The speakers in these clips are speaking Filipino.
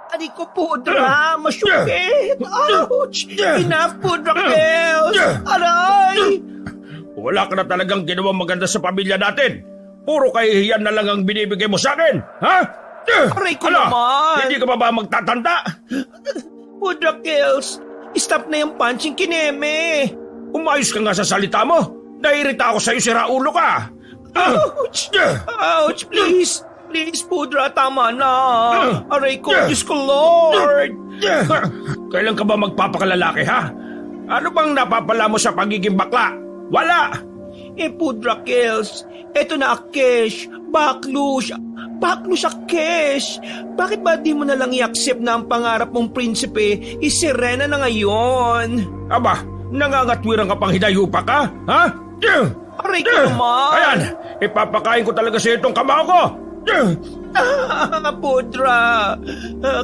Aray ko, Pudra! Masyukit! Ouch! Enough, Pudra Kels! Aray! Wala ka na talagang ginawang maganda sa pamilya natin. Puro kahihiyan na lang ang binibigay mo sa akin, ha? Aray ko naman! Hindi ka ba magtatanda? Pudra Kels, stop na yung punching kineme! Umayos ka nga sa salita mo. Nairita ako sa'yo, sira ulo ka. Ouch! Ouch, please! Please, Pudra, tama na! Aray ko, Diyos ko, Lord! Kailan ka ba magpapakalalaki, ha? Ano bang napapala mo sa pagiging bakla? Wala! Pudra Kels, eto na Kesh, baklush sa Kesh. Bakit ba di mo na lang i-accept na ang pangarap mong prinsipe is si Rena na ngayon? Aba, nangangatwiran ka pang hinayupa ka, ha? Aray ko naman! Ayan, ipapakain ko talaga sa itong kamao ko! Pudra,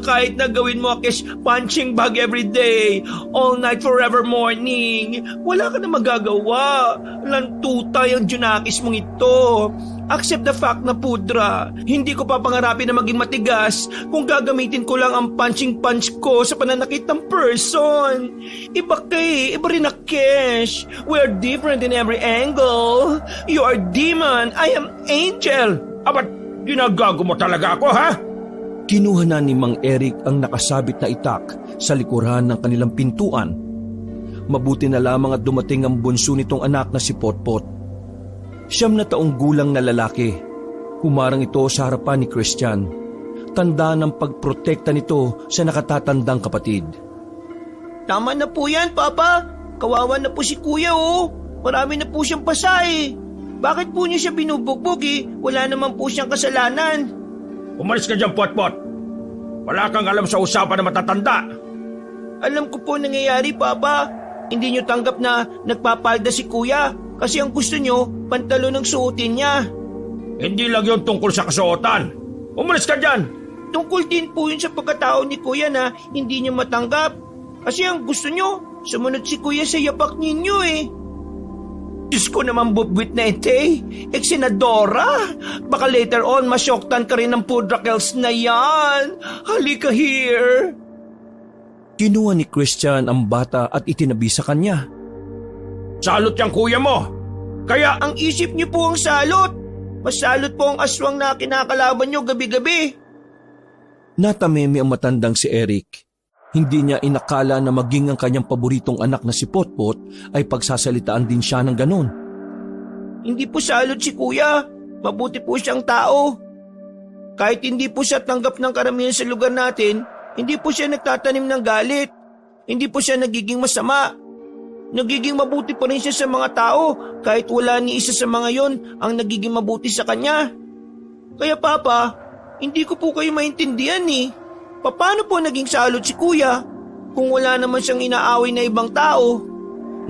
kahit na gawin mo Kesh punching bag every day, all night forever morning, wala ka na magagawa. Lantutay ang Junakis mong ito. Accept the fact na Pudra, hindi ko papangarapin na maging matigas kung gagamitin ko lang ang punching punch ko sa pananakit ng person. Iba rin na Kesh. We are different in every angle. You are demon, I am angel. Abat, ginagago mo talaga ako, ha? Kinuha na ni Mang Eric ang nakasabit na itak sa likuran ng kanilang pintuan. Mabuti na lamang at dumating ang bunso nitong anak na si Potpot. 9 na taong gulang na lalaki. Humarang ito sa harapan ni Christian. Tanda ng pagprotekta nito sa nakatatandang kapatid. Tama na po yan, Papa. Kawawa na po si Kuya, oh. Marami na po siyang pasa, eh. Bakit po niyo siya binubugbog, eh? Wala naman po siyang kasalanan. Umalis ka dyan, Potpot. Wala kang alam sa usapan na matatanda. Alam ko po nangyayari, Papa. Hindi niyo tanggap na nagpapalda si Kuya kasi ang gusto niyo, pantalon ang suotin niya. Hindi lang yun tungkol sa kasuotan. Umalis ka dyan. Tungkol din po yun sa pagkatao ni Kuya na hindi niyo matanggap. Kasi ang gusto niyo, sumunod si Kuya sa yapak ninyo, eh. Diyos ko naman bubwit na ite, Senadora. Baka later on masyoktan ka rin ng Pudra Kels na yan. Halika here. Kinuha ni Christian ang bata at itinabi sa kanya. Salot yung kuya mo. Kaya ang isip niyo po ang salot. Mas salot po ang aswang na kinakalaban niyo gabi-gabi. Natameme ang matandang si Eric. Hindi niya inakala na maging ang kanyang paboritong anak na si Potpot ay pagsasalitaan din siya ng ganon. Hindi po salot si Kuya. Mabuti po siyang tao. Kahit hindi po siya tanggap ng karamihan sa lugar natin, hindi po siya nagtatanim ng galit. Hindi po siya nagiging masama. Nagiging mabuti pa rin siya sa mga tao kahit wala ni isa sa mga yon ang nagiging mabuti sa kanya. Kaya Papa, hindi ko po kayo maintindihan eh. Paano po naging salot si Kuya kung wala naman siyang inaaway na ibang tao?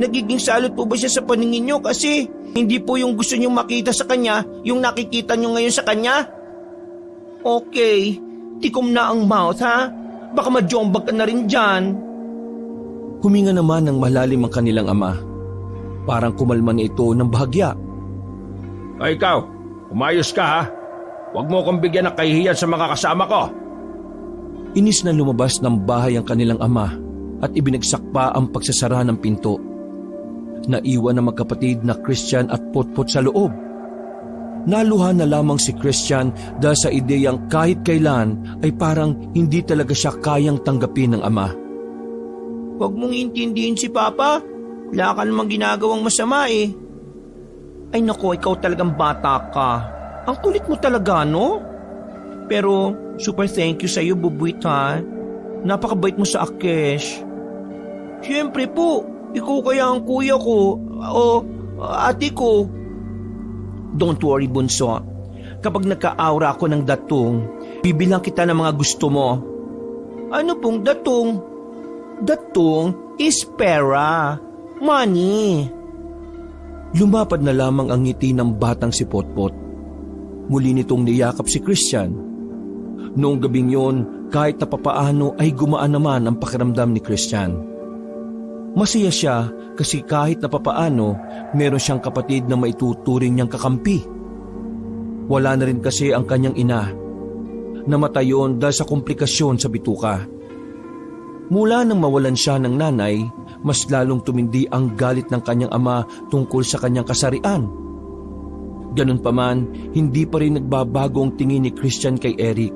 Nagiging salot po ba siya sa paningin niyo kasi hindi po yung gusto niyong makita sa kanya yung nakikita niyo ngayon sa kanya? Okay, tikom na ang mouth ha? Baka majombag ka na rin dyan. Huminga naman ng malalim ang kanilang ama. Parang kumalma na ito ng bahagya. Ay ikaw, umayos ka ha. Huwag mo akong bigyan ng kahihiyan sa mga kasama ko. Inis na lumabas ng bahay ang kanilang ama at ibinagsak pa ang pagsasara ng pinto. Naiwan ang magkapatid na Christian at Potpot sa loob. Naluha na lamang si Christian dahil sa ideyang kahit kailan ay parang hindi talaga siya kayang tanggapin ng ama. Huwag mong intindihin si Papa. Wala ka namang ginagawang masama eh. Ay nako, ikaw talagang bata ka. Ang kulit mo talaga, no? Pero super thank you sa iyo, Bubwit ha. Napakabait mo sa Akesh. Siyempre po, ikaw kaya ang kuya ko o ate ko. Don't worry, Bunso. Kapag nagka-aura ako ng datong, bibilang kita ng mga gusto mo. Ano pong datong? Datong is pera. Money. Lumapad na lamang ang ngiti ng batang si Potpot. Muli nitong niyakap si Christian. Noong gabing yon, kahit na papaano ay gumaan naman ang pakiramdam ni Christian. Masaya siya kasi kahit na papaano, meron siyang kapatid na maituturing niyang kakampi. Wala na rin kasi ang kanyang ina. Namatay yun dahil sa komplikasyon sa bituka. Mula nang mawalan siya ng nanay, mas lalong tumindi ang galit ng kanyang ama tungkol sa kanyang kasarian. Ganun pa man, hindi pa rin nagbabago ang tingin ni Christian kay Eric.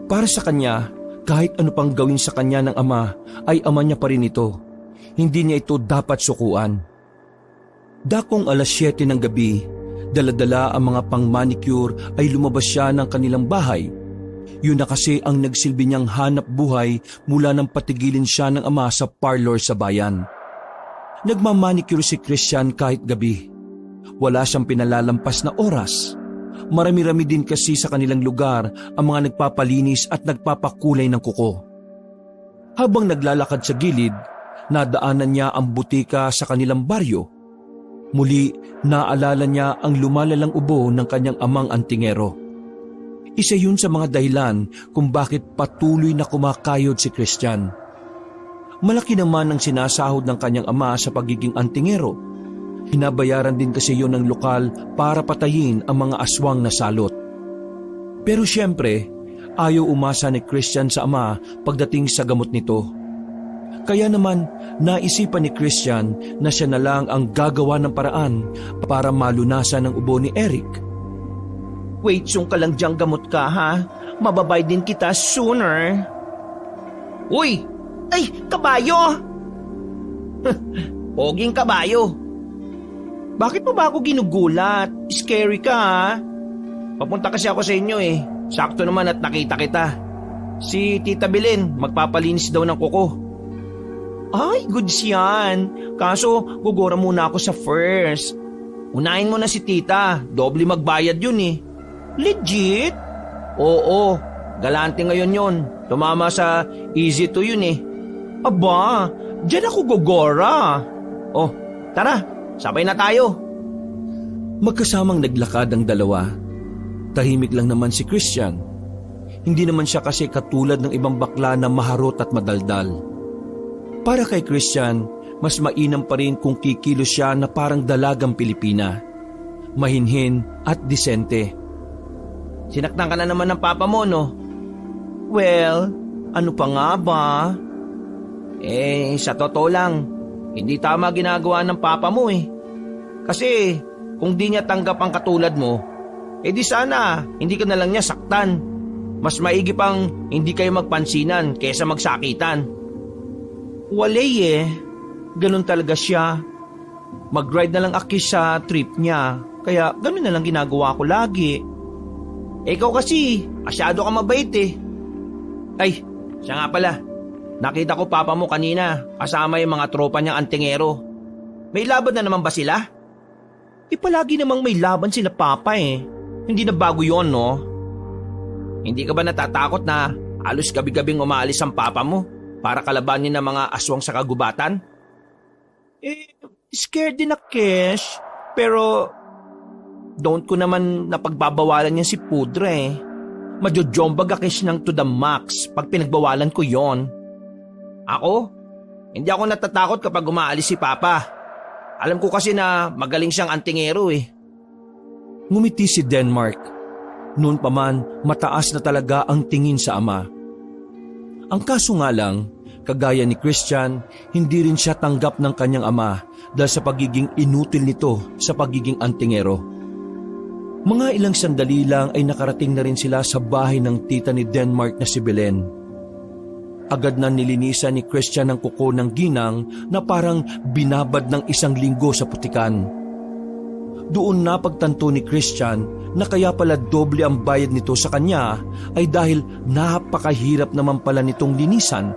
Para sa kanya, kahit ano pang gawin sa kanya ng ama, ay ama niya pa rin ito. Hindi niya ito dapat sukuan. Dakong alas 7 ng gabi, dala-dala ang mga pang-manicure ay lumabas siya ng kanilang bahay. Yun na kasi ang nagsilbi niyang hanap buhay mula nang patigilin siya ng ama sa parlor sa bayan. Nagmamanicure si Christian kahit gabi. Wala siyang pinalalampas na oras. Marami-rami din kasi sa kanilang lugar ang mga nagpapalinis at nagpapakulay ng kuko. Habang naglalakad sa gilid, nadaanan niya ang butika sa kanilang baryo. Muli, naalala niya ang lumalalang ubo ng kanyang amang antingero. Isa yun sa mga dahilan kung bakit patuloy na kumakayod si Christian. Malaki naman ang sinasahod ng kanyang ama sa pagiging antingero. Hinabayaran din kasi yun ng lokal para patayin ang mga aswang na salot. Pero siyempre, ayaw umasa ni Christian sa ama pagdating sa gamot nito. Kaya naman, naisipan ni Christian na siya na lang ang gagawa ng paraan para malunasan ang ubo ni Eric. Wait, sung ka lang diyang gamot ka, ha? Mababay din kita sooner. Uy! Ay, kabayo! Poging kabayo. Bakit mo ba ako ginugulat? Scary ka, ha? Papunta kasi ako sa inyo eh. Sakto naman at nakita kita. Si Tita Belen, magpapalinis daw ng kuko. Ay, goods yan. Kaso, gugura muna ako sa first. Unahin mo na si Tita. Doble magbayad yun eh. Legit? Oo, galante ngayon yun. Tumama sa easy to yun eh. Aba, dyan ako gugora. Oh, tara, sabay na tayo. Magkasamang naglakad ang dalawa. Tahimik lang naman si Christian. Hindi naman siya kasi katulad ng ibang bakla na maharot at madaldal. Para kay Christian, mas mainam pa rin kung kikilos siya na parang dalagang Pilipina. Mahinhin at disente. Sinaktan ka na naman ng papa mo, no? Well, ano pa nga ba? Sa totoo lang, hindi tama ginagawa ng papa mo eh. Kasi kung di niya tanggap ang katulad mo, di sana hindi ka na lang niya saktan. Mas maigi pang hindi kayo magpansinan kaysa magsakitan. Walay eh, ganun talaga siya. Mag-ride na lang aki sa trip niya, kaya ganun na lang ginagawa ko lagi. Ikaw kasi, masyado ka mabait eh. Ay, siya nga pala. Nakita ko papa mo kanina, kasama yung mga tropa niyang antingero. May laban na naman ba sila? Palagi namang may laban sila papa eh. Hindi na bago yon, no? Hindi ka ba natatakot na halos gabi-gabing umaalis ang papa mo para kalabanin ng mga aswang sa kagubatan? Scared din na Kesh, pero don't ko naman napagbabawalan niya si Pudra eh. Majojombag Kesh ng to the max pag pinagbawalan ko yon. Ako? Hindi ako natatakot kapag umaalis si Papa. Alam ko kasi na magaling siyang antingero eh. Ngumiti si Denmark. Noon pa man, mataas na talaga ang tingin sa ama. Ang kaso nga lang, kagaya ni Christian, hindi rin siya tanggap ng kanyang ama dahil sa pagiging inutil nito sa pagiging antingero. Mga ilang sandali lang ay nakarating na rin sila sa bahay ng tita ni Denmark na si Belen. Agad na nilinisan ni Christian ang kuko ng ginang na parang binabad ng 1 linggo sa putikan. Doon napagtanto ni Christian na kaya pala doble ang bayad nito sa kanya ay dahil napakahirap naman pala nitong linisan.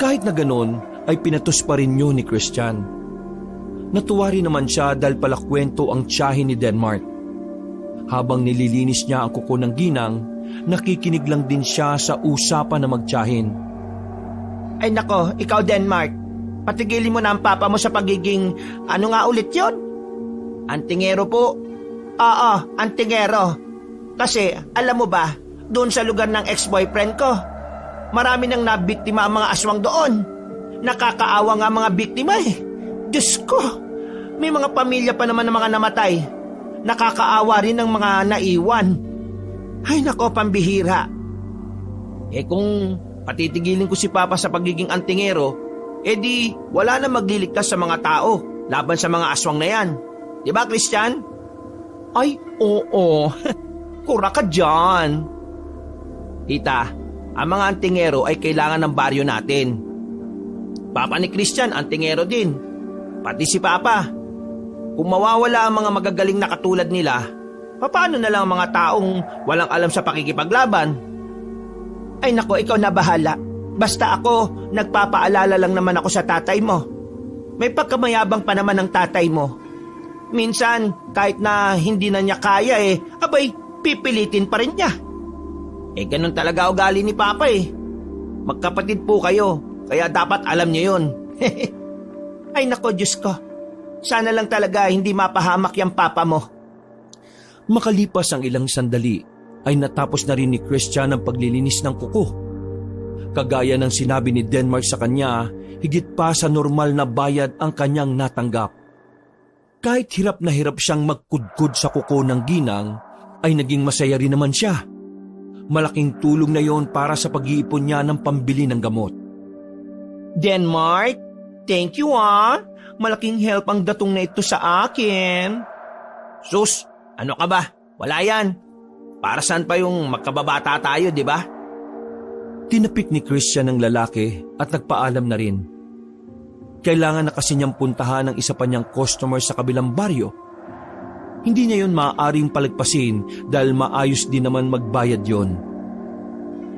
Kahit na ganon ay pinatos pa rin yun ni Christian. Natuwa rin naman siya dahil pala kwento ang tiyahin ni Denmark. Habang nililinis niya ang kuko ng ginang, nakikinig lang din siya sa usapan na magtiyahin. Ay nako, ikaw Denmark, patigilin mo na ang papa mo sa pagiging, ano nga ulit yon? Antingero po. Oo, antingero. Kasi, alam mo ba, doon sa lugar ng ex-boyfriend ko, marami nang nabiktima ang mga aswang doon. Nakakaawa nga mga biktima eh. Diyos ko, may mga pamilya pa naman ng mga namatay. Nakakaawa rin ng mga naiwan. Ay nako, pambihira. Kung patitigilin ko si Papa sa pagiging antingero, di wala na magliligtas sa mga tao laban sa mga aswang na yan. Diba, Christian? Ay, oo. Kura ka dyan. Tita, ang mga antingero ay kailangan ng baryo natin. Papa ni Christian, antingero din. Pati si Papa. Kung mawawala ang mga magagaling na katulad nila, paano na lang ang mga taong walang alam sa pakikipaglaban? Ay nako, ikaw na bahala. Basta ako, nagpapaalala lang naman ako sa tatay mo. May pagkamayabang pa naman ng tatay mo. Minsan, kahit na hindi na niya kaya abay, pipilitin pa rin niya. Ganun talaga ugali ni Papa Magkapatid po kayo, kaya dapat alam niyo yun. Ay nako, Diyos ko. Sana lang talaga hindi mapahamak yung Papa mo. Makalipas ang ilang sandali, ay natapos na rin ni Christian ang paglilinis ng kuko. Kagaya ng sinabi ni Denmark sa kanya, higit pa sa normal na bayad ang kanyang natanggap. Kahit hirap na hirap siyang magkudkod sa kuko ng ginang, ay naging masaya rin naman siya. Malaking tulong na yon para sa pag-iipon niya ng pambili ng gamot. Denmark, thank you Malaking help ang datong na ito sa akin. Sus, ano ka ba? Wala yan. Para saan pa yung magkababata tayo, di ba? Tinapik ni Christian ang lalaki at nagpaalam na rin. Kailangan na kasi niyang puntahan ang isa pa niyang customer sa kabilang baryo. Hindi niya yun maaaring palagpasin dahil maayos din naman magbayad yon.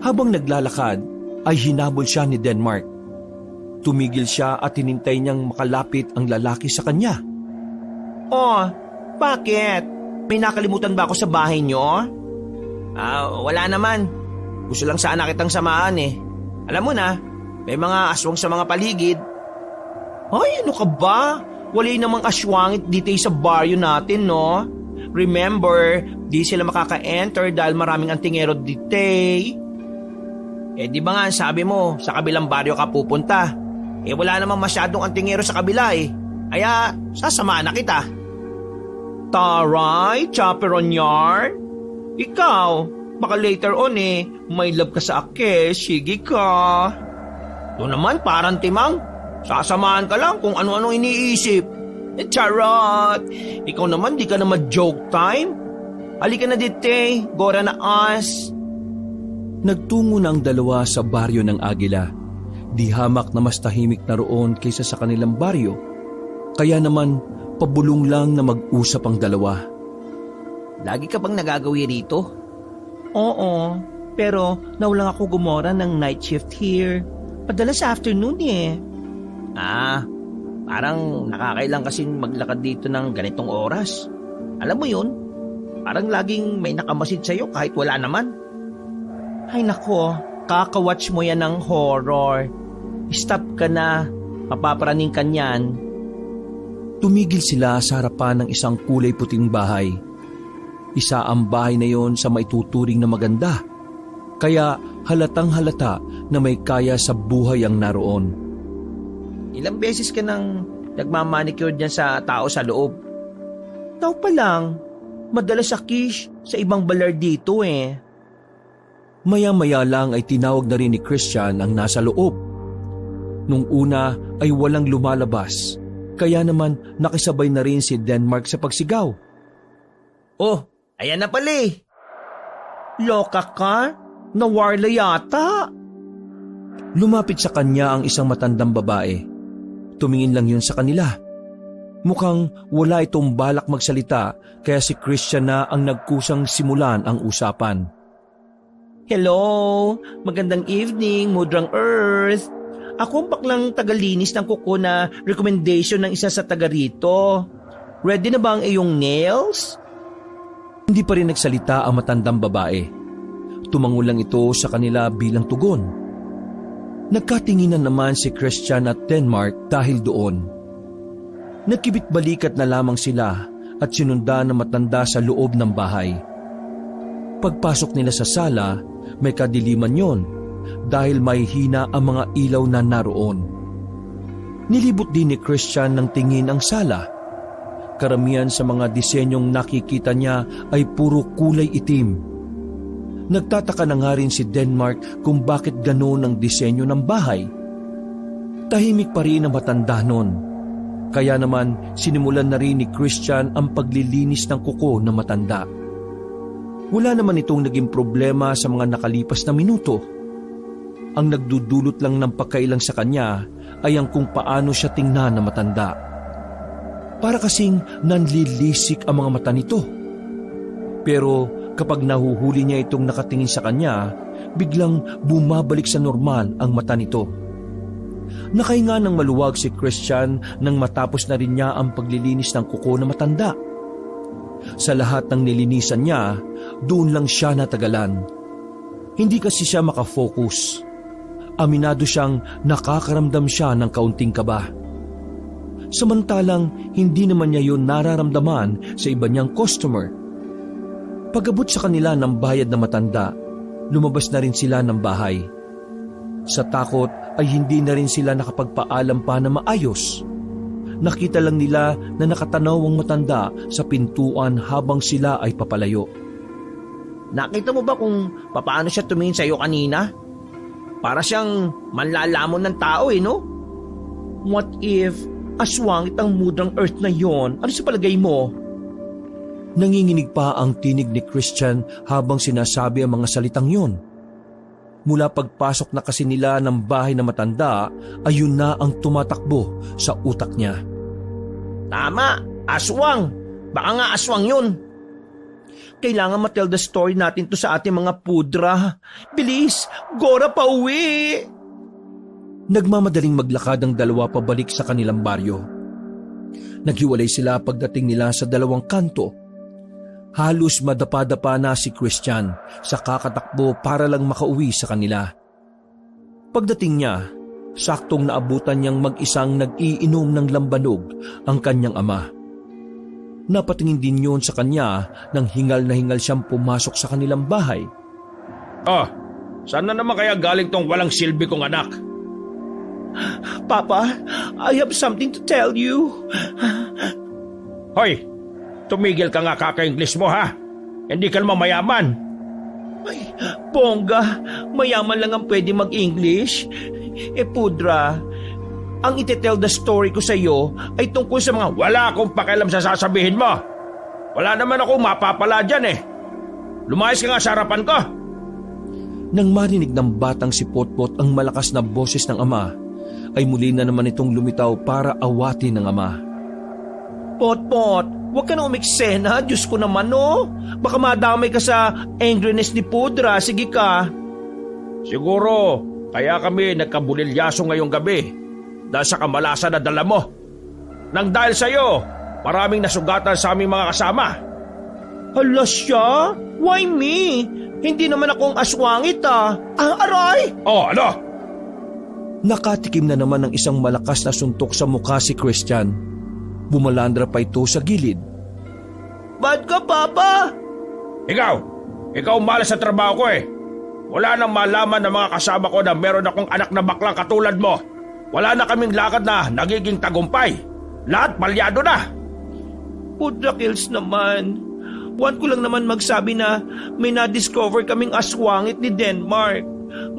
Habang naglalakad, ay hinabol siya ni Denmark. Tumigil siya at hinintay niyang makalapit ang lalaki sa kanya. Oh, bakit? May nakalimutan ba ako sa bahay niyo? Wala naman. Gusto lang sana kitang samahan Alam mo na, may mga aswang sa mga paligid. Ay, ano ka ba? Wala namang aswangit dito sa baryo natin, no? Remember, di sila makaka-enter dahil maraming antingero dito. Di ba nga sabi mo, sa kabilang baryo ka pupunta? Wala namang masyadong antingero sa kabila Kaya, sasamahan na kita. Taray, chaperon yarn. Ikaw, baka later on may love ka sa ake, sige ka. Ito naman parang timang, sasamahan ka lang kung ano-ano iniisip. Charot! Ikaw naman di ka na ma-joke time. Halika na dite, gora na as. Nagtungo na ang dalawa sa baryo ng Agila. Di hamak na mas tahimik na roon kaysa sa kanilang baryo. Kaya naman, pabulong lang na mag-usap ang dalawa. Lagi ka bang nagagawi rito? Oo, pero nawalang ako gumora ng night shift here. Padalas sa afternoon parang nakakailang kasing maglakad dito ng ganitong oras. Alam mo yun, parang laging may nakamasid sa'yo kahit wala naman. Ay nako, kakawatch mo yan ng horror. Stop ka na, mapaparaning ka niyan. Tumigil sila sa harapan ng isang kulay puting bahay. Isa ang bahay na yon sa maituturing na maganda. Kaya halatang halata na may kaya sa buhay ang naroon. Ilang beses ka nang nagmamanicure dyan sa tao sa loob? Tao pa lang. Madalas sa kish sa ibang balar dito Maya-maya lang ay tinawag na rin ni Christian ang nasa loob. Nung una ay walang lumalabas. Kaya naman nakisabay na rin si Denmark sa pagsigaw. Oh, ayan na pala Loka ka? Nawarla yata. Lumapit sa kanya ang isang matandang babae. Tumingin lang yun sa kanila. Mukhang wala itong balak magsalita kaya si Christian na ang nagkusang simulan ang usapan. Hello, magandang evening, Mudrang Earth. Ako ang baklang tagalinis ng kuko na recommendation ng isa sa taga rito. Ready na ba ang iyong nails? Hindi pa rin nagsalita ang matandang babae. Tumango lang ito sa kanila bilang tugon. Nagkatinginan naman si Christian at Denmark dahil doon. Nagkibit-balikat na lamang sila at sinundan ng matanda sa loob ng bahay. Pagpasok nila sa sala, may kadiliman yon dahil may hina ang mga ilaw na naroon. Nilibot din ni Christian ng tingin ang sala. Karamihan sa mga disenyong nakikita niya ay puro kulay itim. Nagtataka na nga rin si Denmark kung bakit ganoon ang disenyo ng bahay. Tahimik pa rin ang matanda nun. Kaya naman sinimulan na rin ni Christian ang paglilinis ng kuko ng matanda. Wala naman itong naging problema sa mga nakalipas na minuto. Ang nagdudulot lang ng pagkailang sa kanya ay ang kung paano siya tingnan na matanda. Para kasing nanlilisik ang mga mata nito. Pero kapag nahuhuli niya itong nakatingin sa kanya, biglang bumabalik sa normal ang mata nito. Nakahinga ng maluwag si Christian nang matapos na rin niya ang paglilinis ng kuko na matanda. Sa lahat ng nilinisan niya, doon lang siya natagalan. Hindi kasi siya makafocus. Aminado siyang nakakaramdam siya ng kaunting kaba. Samantalang hindi naman niya yun nararamdaman sa iba niyang customer. Pag-abot sa kanila ng bayad na matanda, lumabas na rin sila ng bahay. Sa takot ay hindi na rin sila nakapagpaalam pa na maayos. Nakita lang nila na nakatanaw ang matanda sa pintuan habang sila ay papalayo. Nakita mo ba kung paano siya tumingin sa iyo kanina? Para siyang manlalamon ng tao no? What if aswangit ang mudrang earth na yon? Ano sa palagay mo? Nanginginig pa ang tinig ni Christian habang sinasabi ang mga salitang yon. Mula pagpasok na kasi nila ng bahay na matanda, ayun na ang tumatakbo sa utak niya. Tama, aswang. Baka nga aswang yun. Kailangan matell the story natin to sa ating mga pudra. Bilis, Gora pa uwi. Nagmamadaling maglakad ang dalawa pabalik sa kanilang baryo. Naghiwalay sila pagdating nila sa dalawang kanto. Halos madapa-dapa na si Christian sa kakatakbo para lang makauwi sa kanila. Pagdating niya, saktong naabutan niyang mag-isang nag-iinom ng lambanog ang kanyang ama. Napatingin din yun sa kanya nang hingal na hingal siyang pumasok sa kanilang bahay. Oh, saan na naman kaya galing tong walang silbi kong anak? Papa, I have something to tell you. Hoy, tumigil ka nga kaka-English mo ha. Hindi ka naman mayaman. Ay, bongga, mayaman lang ang pwede mag-English. Pudra, ang ite-tell the story ko sa iyo ay tungkol sa mga... Wala akong pakialam sa sasabihin mo. Wala naman akong mapapala dyan eh. Lumayas ka nga sa harapan ko. Nang marinig ng batang si Potpot ang malakas na boses ng ama, ay muli na naman itong lumitaw para awatin ng ama. Potpot, huwag ka na umiksena. Diyos ko naman no. Baka madamay ka sa angriness ni Pudra. Sige ka. Siguro, kaya kami nagkabulilyaso ngayong gabi dahil sa kamalasan na dala mo. Nang dahil sa'yo, maraming nasugatan sa aming mga kasama. Hala siya? Why me? Hindi naman akong aswangit aray! Oh, ano? Nakatikim na naman ng isang malakas na suntok sa mukha si Christian. Bumalandra pa ito sa gilid. Bad ka, Papa? Ikaw malas sa trabaho ko eh. Wala nang malaman ng mga kasama ko na meron akong anak na baklang katulad mo. Wala na kaming lakad na nagiging tagumpay. Lahat palyado na. Pudra Kills naman. Want ko lang naman magsabi na may na-discover kaming aswangit ni Denmark.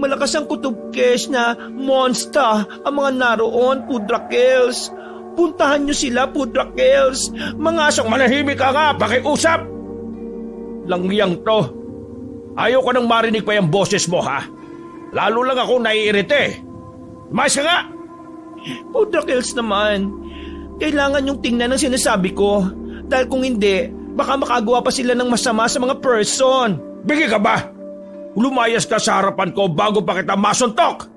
Malakas ang kutubkes na monster ang mga naroon, Pudra Kills. Puntahan niyo sila, Pudra Kills. Mga aswang... Manahimik ka nga, pakiusap! Langyang to. Ayaw ko nang marinig pa yung boses mo ha. Lalo lang ako naiirite. Mais ka nga! Pudra Kills naman. Kailangan yung tingnan ang sinasabi ko. Dahil kung hindi, baka makagawa pa sila ng masama sa mga person. Bigi ka ba? Lumayas ka sa harapan ko bago pa kita masuntok!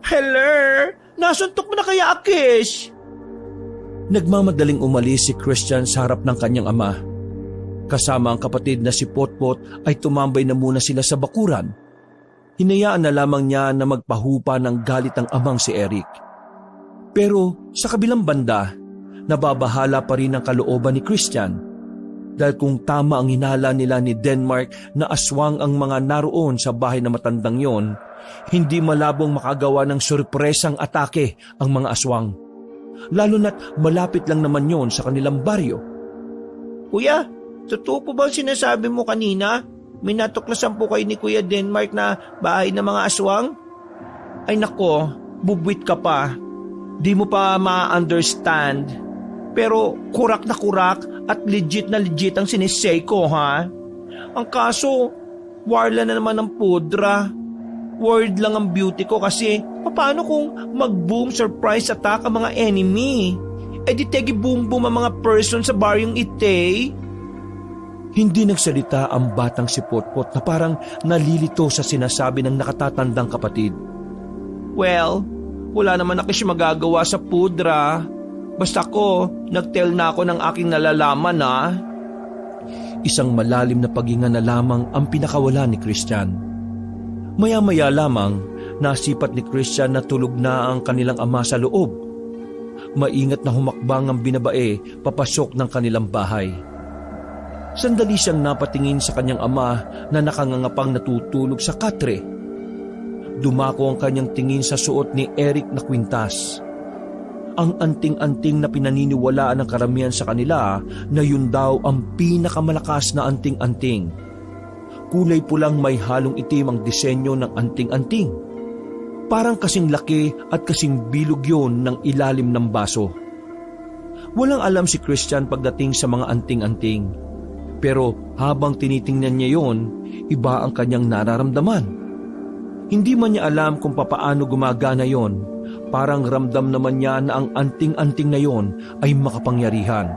Hello? Nasuntok mo na kaya, Akish? Nagmamadaling umalis si Christian sa harap ng kanyang ama. Kasama ang kapatid na si Potpot ay tumambay na muna sila sa bakuran. Hinayaan na lamang niya na magpahupa ng galit ang amang si Eric. Pero sa kabilang banda, nababahala pa rin ang kalooban ni Christian. Dahil kung tama ang hinala nila ni Denmark na aswang ang mga naroon sa bahay na matandang yon, hindi malabong makagawa ng sorpresang atake ang mga aswang. Lalo na't malapit lang naman yon sa kanilang baryo. Kuya, totoo po ba sinasabi mo kanina? may natuklasan po kayo ni Kuya Denmark na bahay ng mga aswang? Ay nako, bubwit ka pa. Di mo pa ma-understand. Pero kurak na kurak at legit na legit ang sinisay ko, ha? Ang kaso, warla na naman ang pudra. Word lang ang beauty ko kasi paano kung mag-boom surprise attack ang mga enemy? E di tegi boom boom ang mga person sa baryong ite. Hindi nagsalita ang batang si Potpot na parang nalilito sa sinasabi ng nakatatandang kapatid. Well, wala naman ako siya magagawa sa pudra. Basta ko, nag-tell na ako ng aking nalalaman na. Isang malalim na paghinga na lamang ang pinakawala ni Christian. Maya-maya lamang, nasipat ni Christian na tulog na ang kanilang ama sa loob. Maingat na humakbang ang binabae papasok ng kanilang bahay. Sandali siyang napatingin sa kanyang ama na nakangangapang natutulog sa katre. Dumako ang kanyang tingin sa suot ni Eric na kwintas. Ang anting-anting na pinaniniwalaan ng karamihan sa kanila na yun daw ang pinakamalakas na anting-anting. Kulay pulang may halong itim ang disenyo ng anting-anting. Parang kasing laki at kasing bilog yun ng ilalim ng baso. Walang alam si Christian pagdating sa mga anting-anting. Pero habang tinitingnan niya yon, iba ang kanyang nararamdaman. Hindi man niya alam kung papaano gumagana yon. Parang ramdam naman niya na ang anting-anting na yon ay makapangyarihan.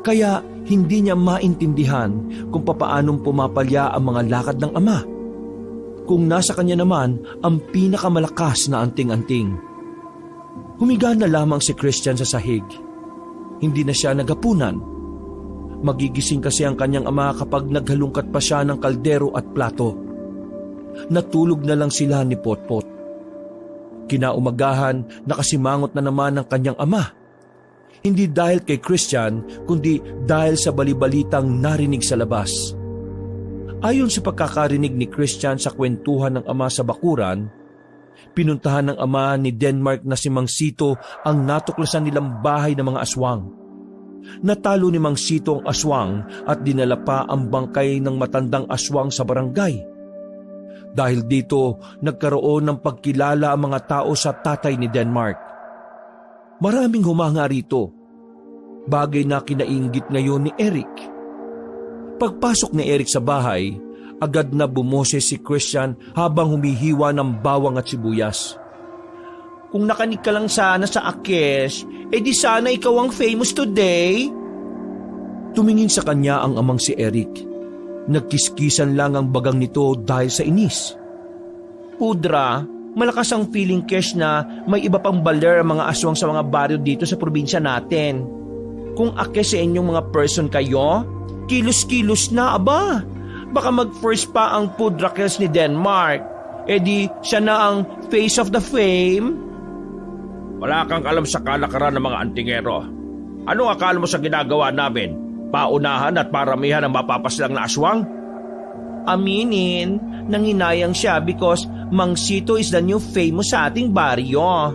Kaya hindi niya maintindihan kung papaanong pumapalya ang mga lakad ng ama. Kung nasa kanya naman ang pinakamalakas na anting-anting. Humiga na lamang si Christian sa sahig. Hindi na siya naghapunan. Magigising kasi ang kanyang ama kapag naghalungkat pa siya ng kaldero at plato. Natulog na lang sila ni Potpot. Kinaumagahan, nakasimangot na naman ang kanyang ama. Hindi dahil kay Christian, kundi dahil sa balibalitang narinig sa labas. Ayon sa pagkakarinig ni Christian sa kwentuhan ng ama sa bakuran, pinuntahan ng ama ni Denmark na si Mang Sito ang natuklasan nilang bahay ng mga aswang. Natalo ni Mang Sito ang aswang at dinala pa ang bangkay ng matandang aswang sa barangay. Dahil dito, nagkaroon ng pagkilala ang mga tao sa tatay ni Denmark. Maraming humanga rito. Bagay na kinainggit ngayon ni Eric. Pagpasok ni Eric sa bahay, agad na bumoses si Christian habang humihiwa ng bawang at sibuyas. Kung nakanig ka lang sana sa akes, di sana ikaw ang famous today. Tumingin sa kanya ang amang si Eric. Nagkiskisan lang ang bagang nito dahil sa inis. Pudra, malakas ang feeling cash na may iba pang baler ang mga aswang sa mga baryo dito sa probinsya natin. Kung akes sa inyong mga person kayo, kilos-kilos na aba. Baka mag-first pa ang Pudra Kills ni Denmark. Di siya na ang face of the fame. Wala kang alam sa kalakaran ng mga antingero. Ano akala mo sa ginagawa namin? Paunahan at paramihan ang mapapaslang na aswang? Aminin, nanghinayang siya because Mang Sito is the new famous sa ating baryo.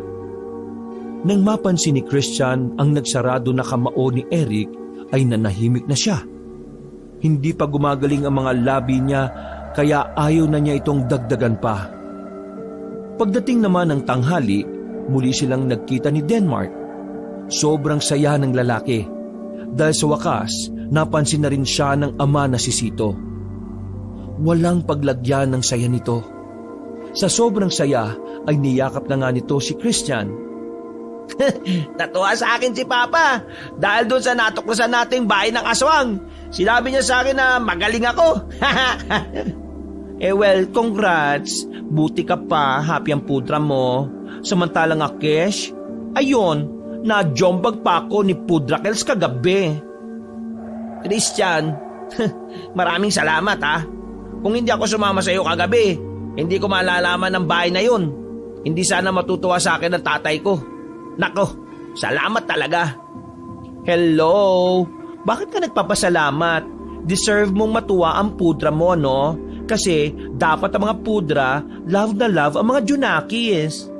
Nang mapansin ni Christian ang nagsarado na kamao ni Eric, ay nanahimik na siya. Hindi pa gumagaling ang mga labi niya kaya ayaw na niya itong dagdagan pa. Pagdating naman ng tanghali, muli silang nagkita ni Denmark. Sobrang saya ng lalaki. Dahil sa wakas, napansin na rin siya ng ama na si Sito. Walang paglagyan ng saya nito. Sa sobrang saya ay niyakap na nga nito si Christian. Natuwa sa akin si Papa dahil doon sa natuklasan nating bahay ng aswang. Sinabi niya sa akin na magaling ako. Well, congrats. Buti ka pa, happy ang pudra mo. Samantalang Akesh, ayun, na-jombag pa ako ni Pudra Kills kagabi. Christian, maraming salamat ha. Kung hindi ako sumama sa iyo kagabi, hindi ko malalaman ang bahay na yun. Hindi sana matutuwa sa akin ang tatay ko. Nako, salamat talaga. Hello, bakit ka nagpapasalamat? Deserve mong matuwa ang pudra mo, no? Kasi dapat ang mga pudra, love na love ang mga junakis.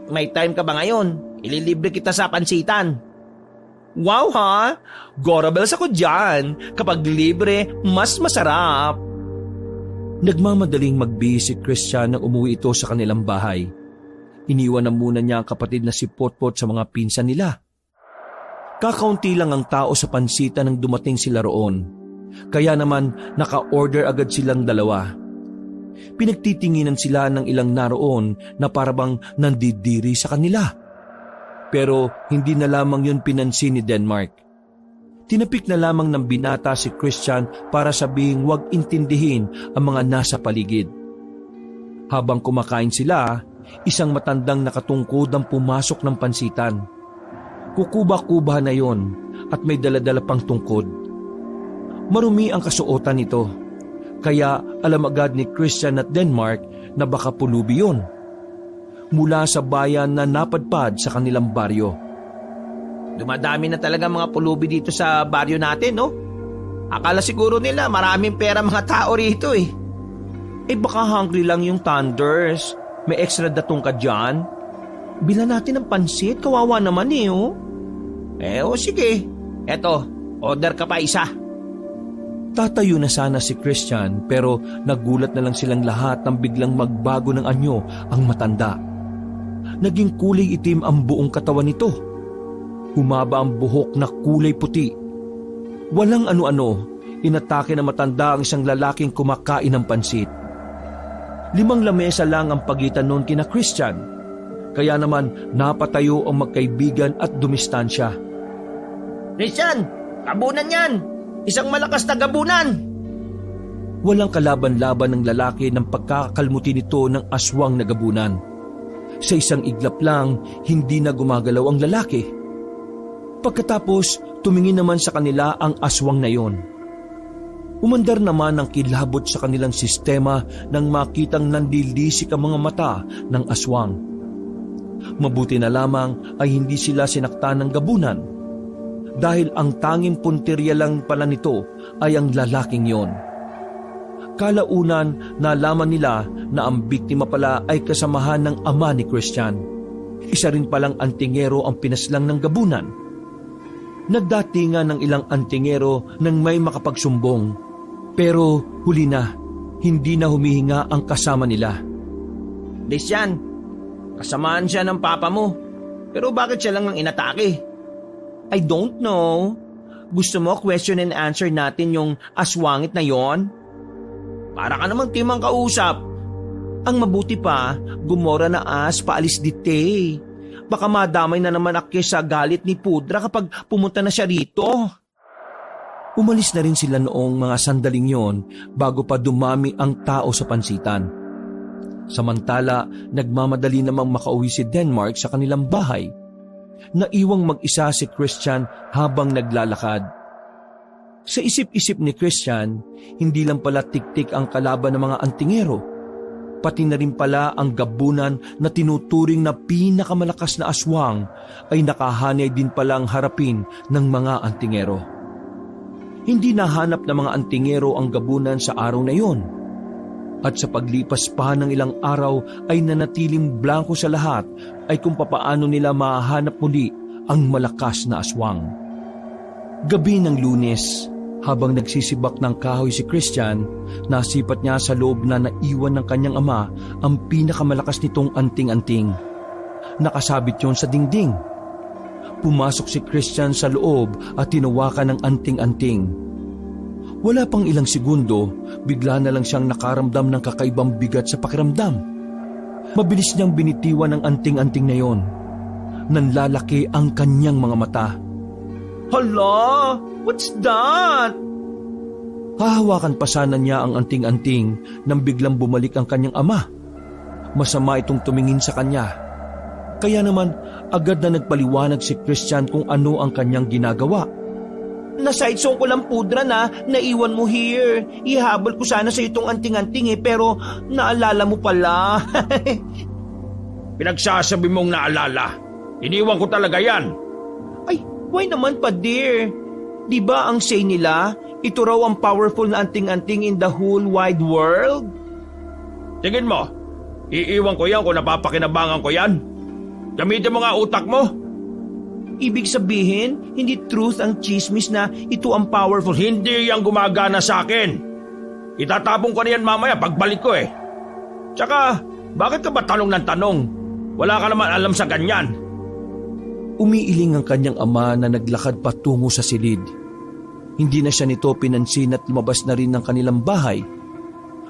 May time ka ba ngayon? Ililibre kita sa pansitan. Wow ha! Gorabels ako dyan. Kapag libre, mas masarap. Nagmamadaling magbihis si Christian nang umuwi ito sa kanilang bahay. Iniwan na muna niya ang kapatid na si Potpot sa mga pinsan nila. Kakaunti lang ang tao sa pansitan nang dumating sila roon. Kaya naman naka-order agad silang dalawa. Pinagtitinginan sila ng ilang naroon na parabang nandidiri sa kanila. Pero hindi na lamang yun pinansin ni Denmark. Tinapik na lamang ng binata si Christian para sabihing huwag intindihin ang mga nasa paligid. Habang kumakain sila, isang matandang nakatungkod ang pumasok ng pansitan. Kukuba-kuba na yon at may daladala pang tungkod. Marumi ang kasuotan nito, kaya alam agad ni Christian at Denmark na baka pulubi yun. Mula sa bayan na napadpad sa kanilang baryo. Dumadami na talaga mga pulubi dito sa baryo natin, no? Akala siguro nila maraming pera mga tao rito eh. Baka hungry lang yung Thunders. May extra datong ka dyan. Bilan natin ng pansit, kawawa naman eh, oh. Sige. Eto, order ka pa isa. Tatayo na sana si Christian pero nagulat na lang silang lahat nang biglang magbago ng anyo ang matanda. Naging kulay itim ang buong katawan nito. Humaba ang buhok na kulay puti. Walang ano-ano, inatake na matanda ang isang lalaking kumakain ng pansit. 5 lamesa lang ang pagitan noon kina Christian. Kaya naman napatayo ang magkaibigan at dumistansya. Christian, gabunan yan! Isang malakas na gabunan! Walang kalaban-laban ng lalaki ng pagkakalmuti nito ng aswang na gabunan. Sa isang iglap lang, hindi na gumagalaw ang lalaki. Pagkatapos, tumingin naman sa kanila ang aswang na yon. Umandar naman ang kilabot sa kanilang sistema nang makitang nandilisik ang mga mata ng aswang. Mabuti na lamang ay hindi sila sinaktan ng gabunan dahil ang tanging puntirya lang pala nito ay ang lalaking yon. Kalaunan nalaman nila na ang biktima pala ay kasamahan ng ama ni Christian. Isa rin palang antingero ang pinaslang ng gabunan. Nagdatingan ng ilang antingero nang may makapagsumbong. Pero huli na, hindi na humihinga ang kasama nila. Christian, kasamaan siya ng papa mo. Pero bakit siya lang ang inatake? I don't know. Gusto mo question and answer natin yung aswangit na yon? Para ka namang timang kausap. Ang mabuti pa, gumora na paalis dite. Baka madamay na naman ako sa galit ni Pudra kapag pumunta na siya rito. Umalis na rin sila noong mga sandaling yon bago pa dumami ang tao sa pansitan. Samantala, nagmamadali namang makauwi si Denmark sa kanilang bahay. Naiwang mag-isa si Christian habang naglalakad. Sa isip-isip ni Christian, hindi lang pala tik-tik ang kalaban ng mga antingero, pati na rin pala ang gabunan na tinuturing na pinakamalakas na aswang ay nakahanay din palang harapin ng mga antingero. Hindi nahanap ng mga antingero ang gabunan sa araw na iyon. At sa paglipas pa ng ilang araw ay nanatiling blanko sa lahat ay kung papaano nila mahanap muli ang malakas na aswang. Gabi ng Lunes, habang nagsisibak ng kahoy si Christian, nasipat niya sa loob na naiwan ng kanyang ama ang pinakamalakas nitong anting-anting. Nakasabit yon sa dingding. Pumasok si Christian sa loob at tinawakan ng anting-anting. Wala pang ilang segundo, bigla na lang siyang nakaramdam ng kakaibang bigat sa pakiramdam. Mabilis niyang binitiwan ang anting-anting na yon. Nanlalaki ang kanyang mga mata. Hala! What's that? Hahawakan pa sana niya ang anting-anting nang biglang bumalik ang kanyang ama. Masama itong tumingin sa kanya. Kaya naman agad na nagpaliwanag si Christian kung ano ang kanyang ginagawa. Nasidesong ko lang Pudra na naiwan mo here. Ihabol ko sana sa itong anting-anting pero naalala mo pala. Pinagsasabi mong naalala. Iniwan ko talaga yan. Ay, why naman pa dear? Di ba ang say nila, ito raw ang powerful na anting-anting in the whole wide world? Tingin mo, iiwan ko yan kung napapakinabangan ko yan. Gamitin mo nga utak mo. Ibig sabihin, hindi truth ang chismis na ito ang powerful. Hindi yang gumagana sa akin. Itatapon ko na yan mamaya pagbalik ko eh. Tsaka, bakit ka ba tanong ng tanong? Wala ka naman alam sa ganyan. Umiiling ang kanyang ama na naglakad patungo sa silid. Hindi na siya nito pinansin at lumabas na rin ng kanilang bahay.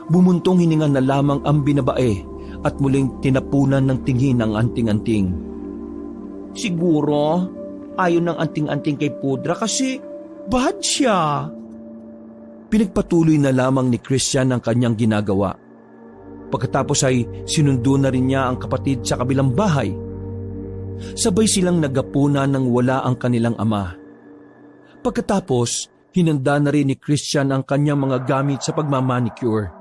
Bumuntong hininga na lamang ang binabae at muling tinapunan ng tingin ang anting-anting. Siguro, ayaw ng anting-anting kay Pudra kasi bad siya. Pinagpatuloy na lamang ni Christian ang kanyang ginagawa. Pagkatapos ay sinundo na rin niya ang kapatid sa kabilang bahay. Sabay silang nagapunan nang wala ang kanilang ama. Pagkatapos, hinanda na rin ni Christian ang kanyang mga gamit sa pagmamanicure.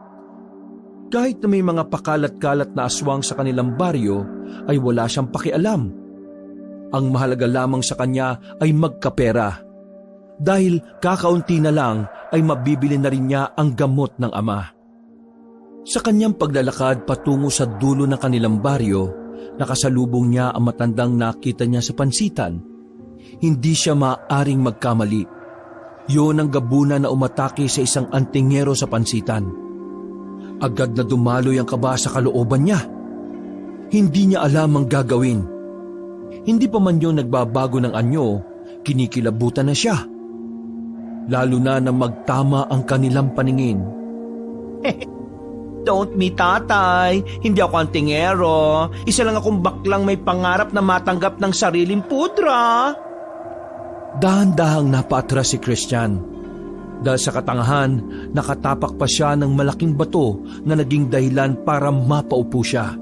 Kahit na may mga pakalat-kalat na aswang sa kanilang baryo, ay wala siyang pakialam. Ang mahalaga lamang sa kanya ay magkapera. Dahil kakaunti na lang ay mabibili na rin niya ang gamot ng ama. Sa kanyang paglalakad patungo sa dulo ng kanilang baryo, nakasalubong niya ang matandang nakita niya sa pansitan. Hindi siya maaaring magkamali. Yun ang gabuna na umatake sa isang antingero sa pansitan. Agad na dumaloy ang kaba sa kalooban niya. Hindi niya alam ang gagawin. Hindi pa man yun nagbabago ng anyo, kinikilabutan na siya. Lalo na magtama ang kanilang paningin. Don't me, tatay. Hindi ako antingero. Isa lang akong baklang may pangarap na matanggap ng sariling Pudra. Dahan-dahang napaatras si Christian. Dahil sa katangahan, nakatapak pa siya ng malaking bato na naging dahilan para mapaupo siya.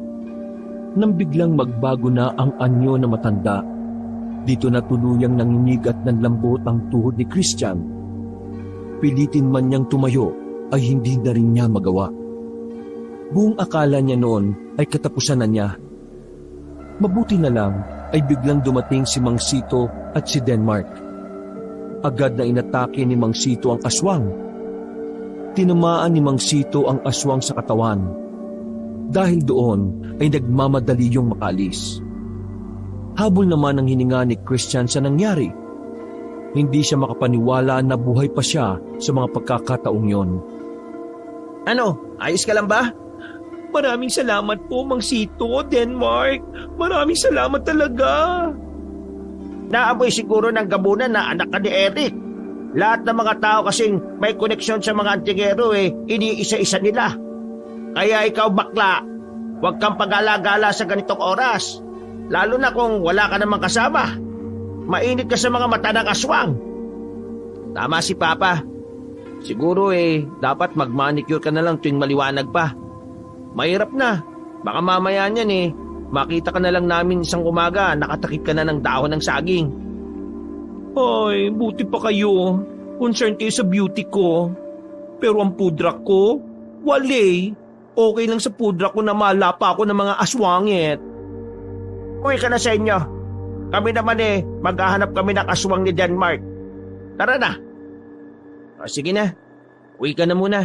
Nang biglang magbago na ang anyo na matanda, dito na tuluyang nanginig at nanlambot ang tuhod ni Christian. Pilitin man niyang tumayo ay hindi na rin niya magawa. Buong akala niya noon ay katapusan na niya. Mabuti na lang ay biglang dumating si Mang Sito at si Denmark. Agad na inatake ni Mang Sito ang aswang. Tinamaan ni Mang Sito ang aswang sa katawan. Dahil doon ay nagmamadali yung makalis. Habol naman ang hininga ni Christian sa nangyari. Hindi siya makapaniwala na buhay pa siya sa mga pagkakataong yon. Ano, ayos ka lang ba? Maraming salamat po, Mang Sito, Denmark. Maraming salamat talaga. Naamoy siguro ng gabunan na anak ka ni Eric. Lahat ng mga tao kasing may koneksyon sa mga antingero iniisa-isa nila. Kaya ikaw bakla, huwag kang pag-alagala sa ganitong oras. Lalo na kung wala ka namang kasama. Mainit ka sa mga mata ng aswang. Tama si Papa. Siguro dapat mag-manicure ka na lang tuwing maliwanag pa. Mahirap na. Baka mamaya niyan makita ka na lang namin isang umaga, nakatakip ka na ng dahon ng saging. Ay, buti pa kayo. Concerned kayo sa beauty ko. Pero ang pudra ko, wale. Okay lang sa pudra ko na malapa ako ng mga aswangit. Uwi ka na sa inyo. Kami naman maghahanap kami ng aswang ni Denmark. Tara na. Sige na, uwi ka na muna.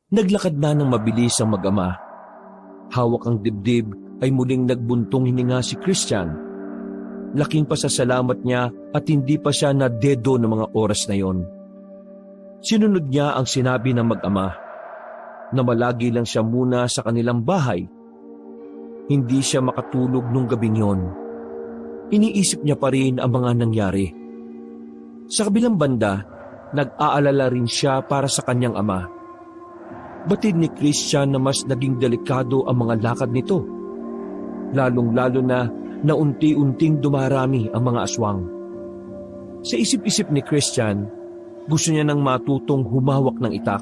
Naglakad na ng mabilis ang mag-ama. Hawak ang dibdib ay muling nagbuntong hininga si Christian. Laking pasasalamat niya at hindi pa siya nadedo ng mga oras na yon. Sinunod niya ang sinabi ng mag-ama na malagi lang siya muna sa kanilang bahay. Hindi siya makatulog nung gabing yon. Iniisip niya pa rin ang mga nangyari. Sa kabilang banda, nag-aalala rin siya para sa kanyang ama. Batid ni Christian na mas naging delikado ang mga lakad nito. Lalong-lalo na unti-unting dumarami ang mga aswang. Sa isip-isip ni Christian, gusto niya nang matutong humawak ng itak.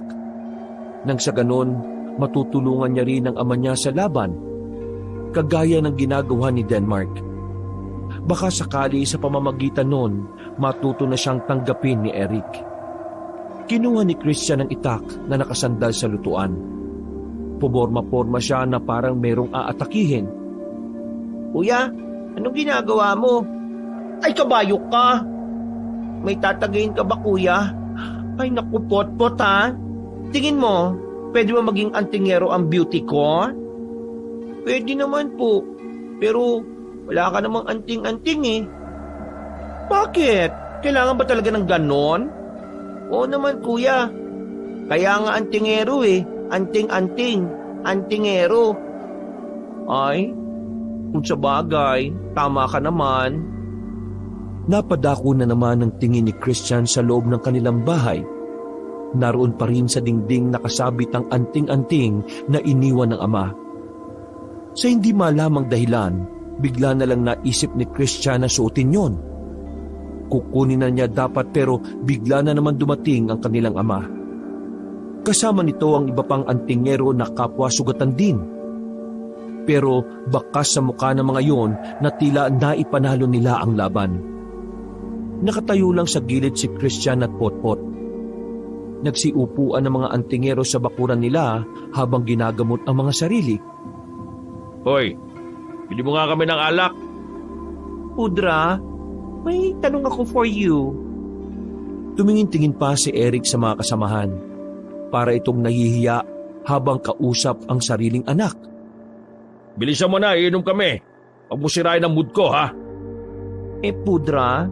Nang sa ganon, matutulungan niya rin ang ama niya sa laban, kagaya ng ginagawa ni Denmark. Baka sakali sa pamamagitan nun, matuto na siyang tanggapin ni Eric. Kinuha ni Christian ang itak na nakasandal sa lutuan. Puborma-porma siya na parang merong aatakihin. Kuya, anong ginagawa mo? Ay, kabayo ka. May tatagayin ka ba, kuya? Ay, naku, pot-pot ha. Tingin mo, pwede mo maging antingero ang beauty ko? Pwede naman po. Pero wala ka namang anting-anting Bakit? Kailangan ba talaga ng ganon? Oo naman kuya. Kaya nga antingero eh. Anting-anting. Antingero. Ay, kung sa bagay, tama ka naman. Napadako na naman ang tingin ni Christian sa loob ng kanilang bahay. Naroon pa rin sa dingding nakasabit ang anting-anting na iniwan ng ama. Sa hindi malamang dahilan, bigla na lang naisip ni Christian na suotin yon. Kukunin na niya dapat pero bigla na naman dumating ang kanilang ama. Kasama nito ang iba pang antingero na kapwa sugatan din. Pero bakas sa mukha ng mga yon na tila naipanalo nila ang laban. Nakatayo lang sa gilid si Christian at Potpot. Nagsiupuan ng mga antingero sa bakuran nila habang ginagamot ang mga sarili. Hoy, bili mo nga kami ng alak. Pudra, may tanong ako for you. Tumingin-tingin pa si Eric sa mga kasamahan para itong nahihiya habang kausap ang sariling anak. Bilisan mo na, iinom kami. Huwag mo sirain ang mood ko, ha? Pudra,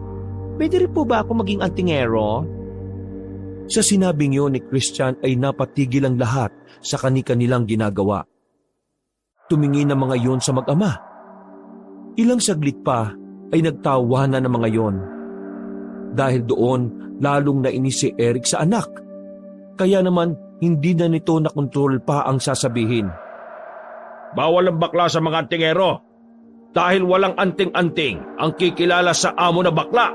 pwede rin po ba ako maging antingero? Sa sinabing yun ni Christian ay napatigil ang lahat sa kani-kanilang ginagawa. Tumingin ang mga yon sa mag-ama. Ilang saglit pa ay nagtawanan ng mga yon. Dahil doon, lalong nainis si Eric sa anak. Kaya naman, hindi na nito nakontrol pa ang sasabihin. Bawal ang bakla sa mga antingero. Dahil walang anting-anting ang kikilala sa amo na bakla.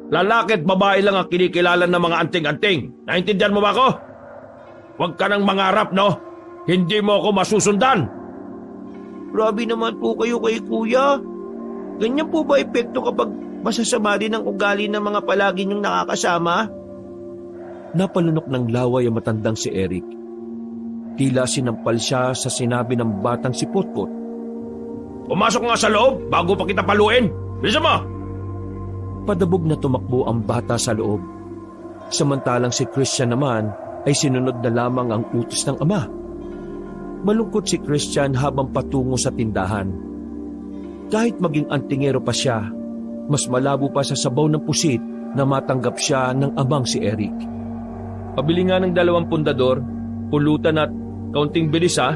Lalaki at babae lang ang kinikilala ng mga anting-anting. Naintindihan mo ba ako? Huwag ka nang mangarap, no? Hindi mo ako masusundan. Grabe naman po kayo kay kuya. Ganyan po ba epekto kapag masasama din ang ugali ng mga palagi niyong nakakasama? Napalunok ng laway ang matandang si Eric. Tila sinampal siya sa sinabi ng batang si Potpot. Pumasok nga sa loob bago pa kita paluin. Bilisan mo! Padabog na tumakbo ang bata sa loob. Samantalang si Christian naman ay sinunod na lamang ang utos ng ama. Malungkot si Christian habang patungo sa tindahan. Kahit maging antingero pa siya, mas malabo pa sa sabaw ng pusit na matanggap siya ng amang si Eric. Pabili nga ng 2 pundador, pulutan at kaunting bilis ha.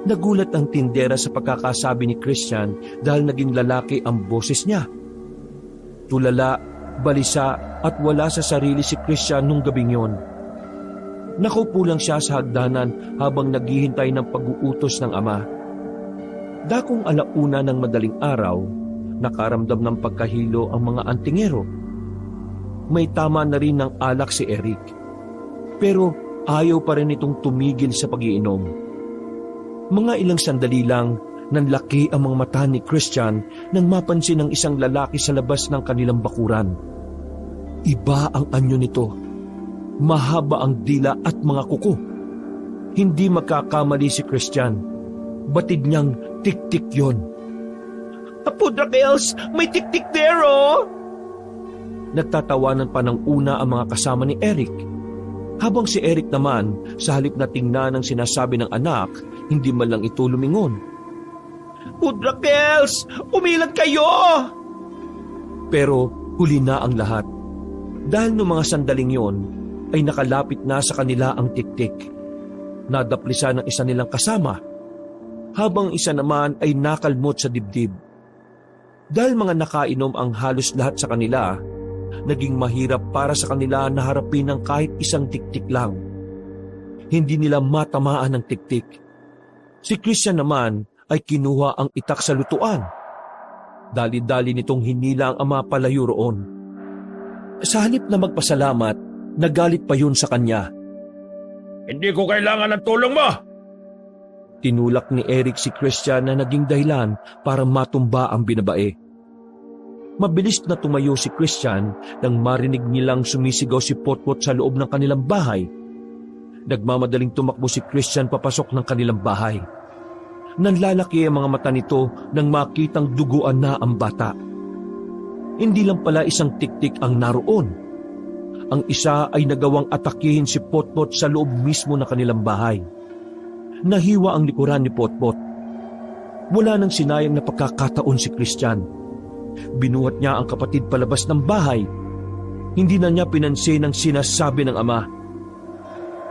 Nagulat ang tindera sa pagkakasabi ni Christian dahil naging lalaki ang boses niya. Tulala, balisa at wala sa sarili si Christian nung gabing yon. Nakaupo lang siya sa hagdanan habang naghihintay ng pag-uutos ng ama. Dakong 1:00 ng madaling araw, nakaramdam ng pagkahilo ang mga antingero. May tama na rin ng alak si Eric. Pero ayaw pa rin itong tumigil sa pag-iinom. Mga ilang sandali lang, nanlaki ang mga mata ni Christian nang mapansin ng isang lalaki sa labas ng kanilang bakuran. Iba ang anyo nito. Mahaba ang dila at mga kuko. Hindi magkakamali si Christian. Batid niyang tik-tik yon. Pudra Kels, may tik-tik there oh! Nagtatawanan pa ng una ang mga kasama ni Eric. Habang si Eric naman, sa halip na tingnan ang sinasabi ng anak, hindi man lang ito lumingon. Pudra Kels, umilag kayo! Pero huli na ang lahat. Dahil noong mga sandaling yon, ay nakalapit na sa kanila ang tik-tik. Nadaplisa ng isa nilang kasama, habang isa naman ay nakalmot sa dibdib. Dahil mga nakainom ang halos lahat sa kanila, naging mahirap para sa kanila na harapin ng kahit isang tik-tik lang. Hindi nila matamaan ng tik-tik. Si Christian naman ay kinuha ang itak sa lutuan. Dali-dali nitong hinila ang ama palayo roon. Sa halip na magpasalamat, nagalit pa yun sa kanya. Hindi ko kailangan ng tulong mo! Tinulak ni Eric si Christian na naging dahilan para matumba ang binabae. Mabilis na tumayo si Christian nang marinig nilang sumisigaw si Potpot sa loob ng kanilang bahay. Nagmamadaling tumakbo si Christian papasok ng kanilang bahay. Nanlalaki ang mga mata nito nang makitang duguan na ang bata. Hindi lang pala isang tik-tik ang naroon. Ang isa ay nagawang atakihin si Potpot sa loob mismo ng kanilang bahay. Nahiwa ang likuran ni Potpot. Wala nang sinayang na pagkakataon si Christian. Binuhat niya ang kapatid palabas ng bahay. Hindi na niya pinansin ang sinasabi ng ama.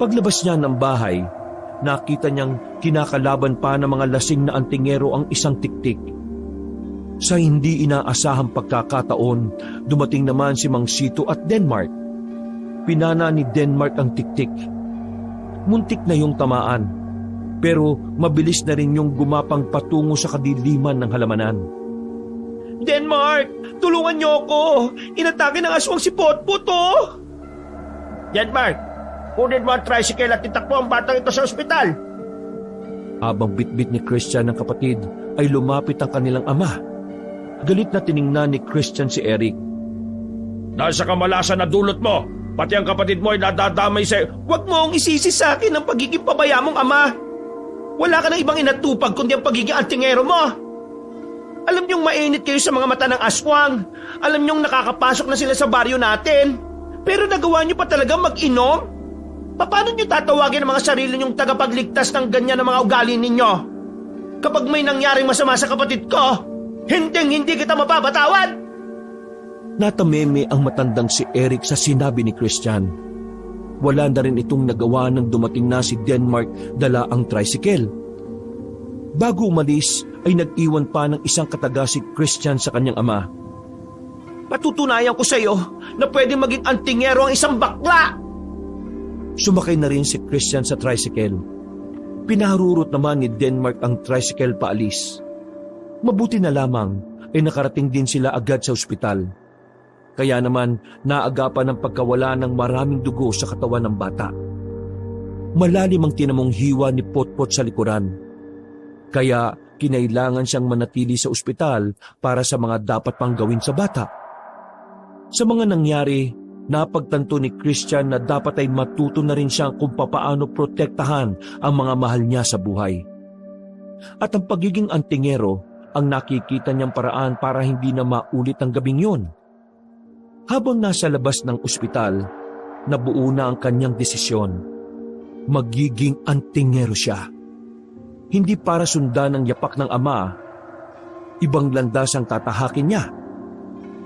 Paglabas niya ng bahay, nakita niyang kinakalaban pa ng mga lasing na antingero ang isang tiktik. Sa hindi inaasahang pagkakataon, dumating naman si Mang Sito at Denmark. Pinana ni Denmark ang tiktik. Muntik na yung tamaan, pero mabilis na rin yung gumapang patungo sa kadiliman ng halamanan. Denmark, tulungan niyo ako! Inatake ng aswang si Potpot, oh! Denmark, kunin mo ang tricycle at itakbo ang batang ito sa ospital. Habang bitbit ni Christian ng kapatid, ay lumapit ang kanilang ama. Galit na tiningnan ni Christian si Eric. Dahil sa kamalasan na dulot mo, pati ang kapatid mo ay nadadamay sa... Huwag mo akong isisi sa akin ang pagiging pabaya mong ama. Wala ka ng ibang inatupag kundi ang pagiging antingero mo. Alam niyong mainit kayo sa mga mata ng aswang. Alam niyong nakakapasok na sila sa baryo natin. Pero nagawa niyo pa talaga mag-inom? Paano niyo tatawagin ang mga sarili niyong tagapagligtas ng ganyan na mga ugali ninyo? Kapag may nangyaring masama sa kapatid ko, hindi kita mapapatawad! Natameme ang matandang si Eric sa sinabi ni Christian. Wala na rin itong nagawa nang dumating na si Denmark dala ang tricycle. Bago umalis ay nag-iwan pa ng isang kataga si Christian sa kanyang ama. Patutunayan ko sa iyo na pwedeng maging antingero ang isang bakla! Sumakay na rin si Christian sa tricycle. Pinaharurot naman ni Denmark ang tricycle paalis. Mabuti na lamang ay nakarating din sila agad sa ospital. Kaya naman naagapan ang pagkawala ng maraming dugo sa katawan ng bata. Malalim ang tinamong hiwa ni Potpot sa likuran. Kaya kinailangan siyang manatili sa ospital para sa mga dapat pang gawin sa bata. Sa mga nangyari, napagtanto ni Christian na dapat ay matuto na rin siya kung papaano protektahan ang mga mahal niya sa buhay. At ang pagiging antingero ang nakikita niyang paraan para hindi na maulit ang gabing yun. Habang nasa labas ng ospital, nabuo na ang kanyang desisyon. Magiging antingero siya. Hindi para sundan ang yapak ng ama, ibang landas ang tatahakin niya,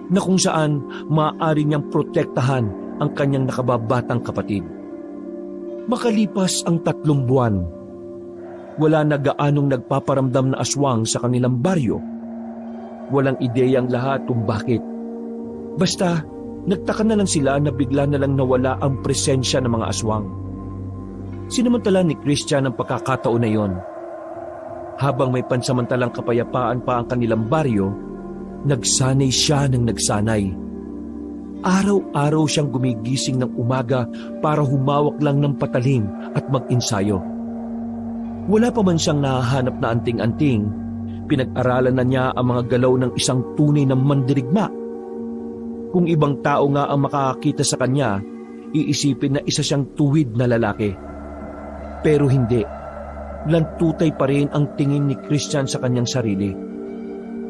na kung saan maaari niyang protektahan ang kanyang nakababatang kapatid. Makalipas ang 3 buwan, wala na gaanong nagpaparamdam na aswang sa kanilang baryo. Walang ideyang lahat kung bakit. Basta, nagtaka na lang sila na bigla na lang nawala ang presensya ng mga aswang. Sinamantala ni Christian ang pagkakataon na yon. Habang may pansamantalang kapayapaan pa ang kanilang baryo, nagsanay siya ng nagsanay. Araw-araw siyang gumigising ng umaga para humawak lang ng patalim at mag-ensayo. Wala pa man siyang nahahanap na anting-anting, pinag-aralan na niya ang mga galaw ng isang tunay na mandirigma. Kung ibang tao nga ang makakakita sa kanya, iisipin na isa siyang tuwid na lalaki. Pero hindi. Lantutay pa rin ang tingin ni Christian sa kanyang sarili.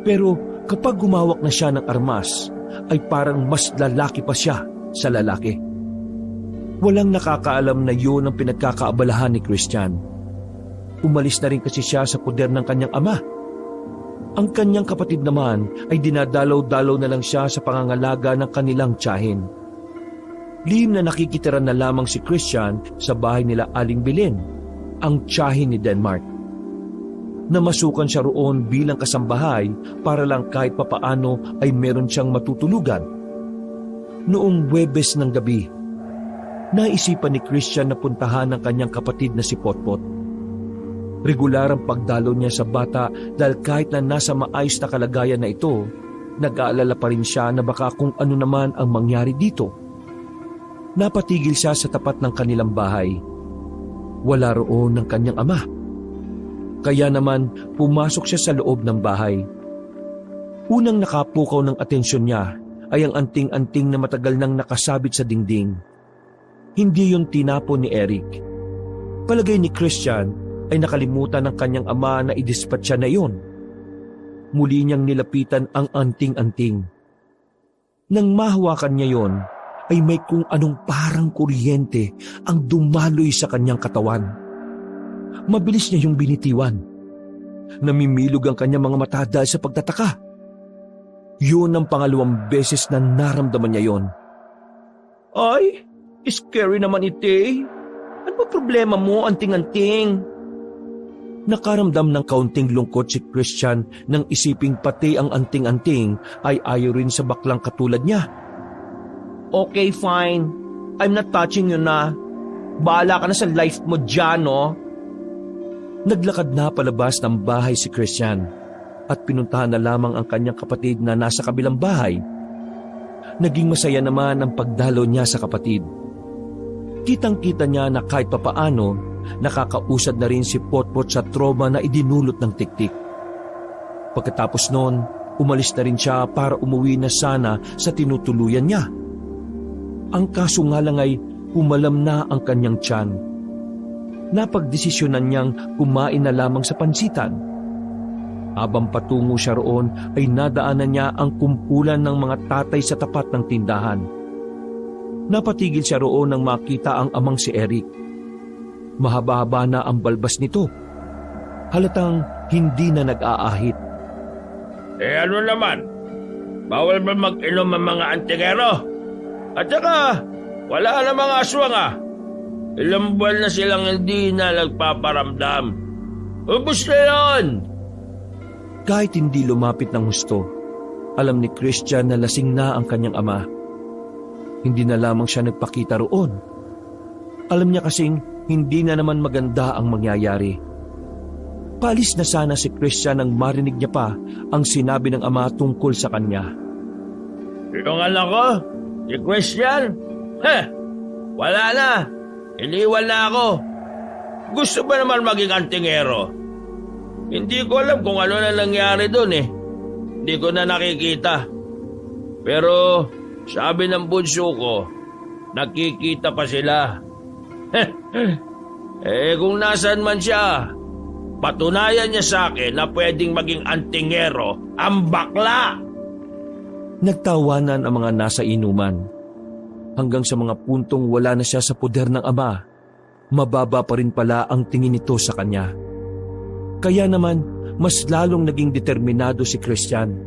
Pero kapag gumawak na siya ng armas, ay parang mas lalaki pa siya sa lalaki. Walang nakakaalam na yun ang pinagkakaabalahan ni Christian. Umalis na rin kasi siya sa poder ng kanyang ama. Ang kanyang kapatid naman ay dinadalaw-dalaw na lang siya sa pangangalaga ng kanilang tiyahin. Lihim na nakikitira na lamang si Christian sa bahay nila Aling Belen, ang tiyahin ni Denmark. Namasukan siya roon bilang kasambahay para lang kahit papaano ay meron siyang matutulugan. Noong Huwebes ng gabi, naisipan ni Christian na puntahan ang kanyang kapatid na si Potpot. Regular ang pagdalo niya sa bata dahil kahit na nasa maayos na kalagayan na ito, nag-aalala pa rin siya na baka kung ano naman ang mangyari dito. Napatigil siya sa tapat ng kanilang bahay. Wala roon ng kanyang ama. Kaya naman pumasok siya sa loob ng bahay. Unang nakapukaw ng atensyon niya ay ang anting-anting na matagal nang nakasabit sa dingding. Hindi yun tinapon ni Eric. Palagay ni Christian ay nakalimutan ng kanyang ama na idispatcha na iyon. Muli niyang nilapitan ang anting-anting. Nang mahawakan niya yon, ay may kung anong parang kuryente ang dumaloy sa kanyang katawan. Mabilis niya yung binitiwan. Namimilog ang kanyang mga mata dahil sa pagtataka. Yun ang pangalawang beses na naramdaman niya yon. Ay, scary naman ite. Ano ba problema mo, anting-anting? Nakaramdam ng kaunting lungkot si Christian nang isiping pati ang anting-anting ay ayaw rin sa baklang katulad niya. Okay, fine. I'm not touching you na. Bahala ka na sa life mo dyan, no? Naglakad na palabas ng bahay si Christian at pinuntahan na lamang ang kanyang kapatid na nasa kabilang bahay. Naging masaya naman ang pagdalo niya sa kapatid. Kitang-kita niya na kahit papaano, nakakausad na rin si Potpot sa trauma na idinulot ng tiktik. Pagkatapos noon, umalis na rin siya para umuwi na sana sa tinutuluyan niya. Ang kaso nga lang ay umalam na ang kanyang tiyan. Napagdesisyonan niyang kumain na lamang sa pansitan. Habang patungo siya roon ay nadaanan niya ang kumpulan ng mga tatay sa tapat ng tindahan. Napatigil siya roon nang makita ang amang si Eric. Mahaba-haba na ang balbas nito. Halatang hindi na nag-aahit. Ano naman? Bawal ba mag-inom ang mga antingero? At saka, wala na mga aswang ah. Ilang buwan na silang hindi na nagpaparamdam. Ubus na yun! Kahit hindi lumapit ng husto, alam ni Christian na lasing na ang kanyang ama. Hindi na lamang siya nagpakita roon. Alam niya kasing hindi na naman maganda ang mangyayari. Palis na sana si Christian nang marinig niya pa ang sinabi ng ama tungkol sa kanya. Yung anak ko, si Christian, wala na. Iniwan na ako. Gusto ba naman maging antingero? Hindi ko alam kung ano na nangyari doon eh. Hindi ko na nakikita. Pero sabi ng bunso ko, nakikita pa sila. Kung nasaan man siya, patunayan niya sa akin na pwedeng maging antingero ang bakla. Nagtawanan ang mga nasa inuman. Hanggang sa mga puntong wala na siya sa poder ng ama, mababa pa rin pala ang tingin nito sa kanya. Kaya naman, mas lalong naging determinado si Christian.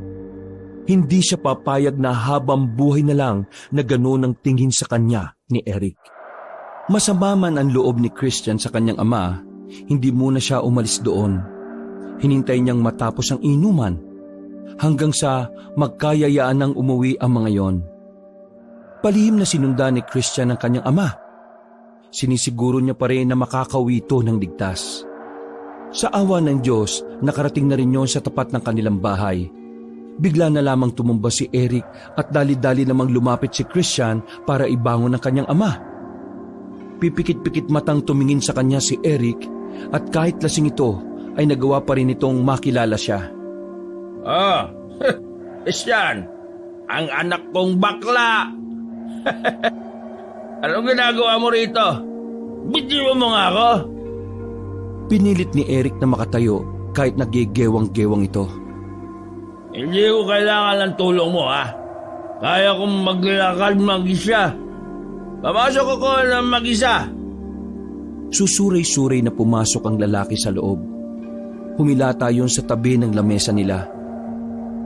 Hindi siya papayag na habang buhay na lang na gano'n ang tingin sa kanya ni Eric. Masama man ang loob ni Christian sa kanyang ama, hindi muna siya umalis doon. Hinintay niyang matapos ang inuman hanggang sa magkayayaan ng umuwi ang mga yon. Palihim na sinundan ni Christian ang kanyang ama. Sinisiguro niya pa rin na makakauwi ito ng ligtas. Sa awa ng Diyos, nakarating na rin yon sa tapat ng kanilang bahay. Bigla na lamang tumumba si Eric at dali-dali namang lumapit si Christian para ibangon ang kanyang ama. Pipikit-pikit matang tumingin sa kanya si Eric at kahit lasing ito ay nagawa pa rin itong makilala siya. Christian, ang anak kong bakla. Anong ginagawa mo rito? Bitiwan mo nga ako. Pinilit ni Eric na makatayo kahit nagigewang-gewang ito. Hindi ko kailangan ng tulong mo ha. Kaya kong maglakad mag-isa. Pamasok ako ng mag-isa. Susuray-suray na pumasok ang lalaki sa loob. Humilata yun sa tabi ng lamesa nila.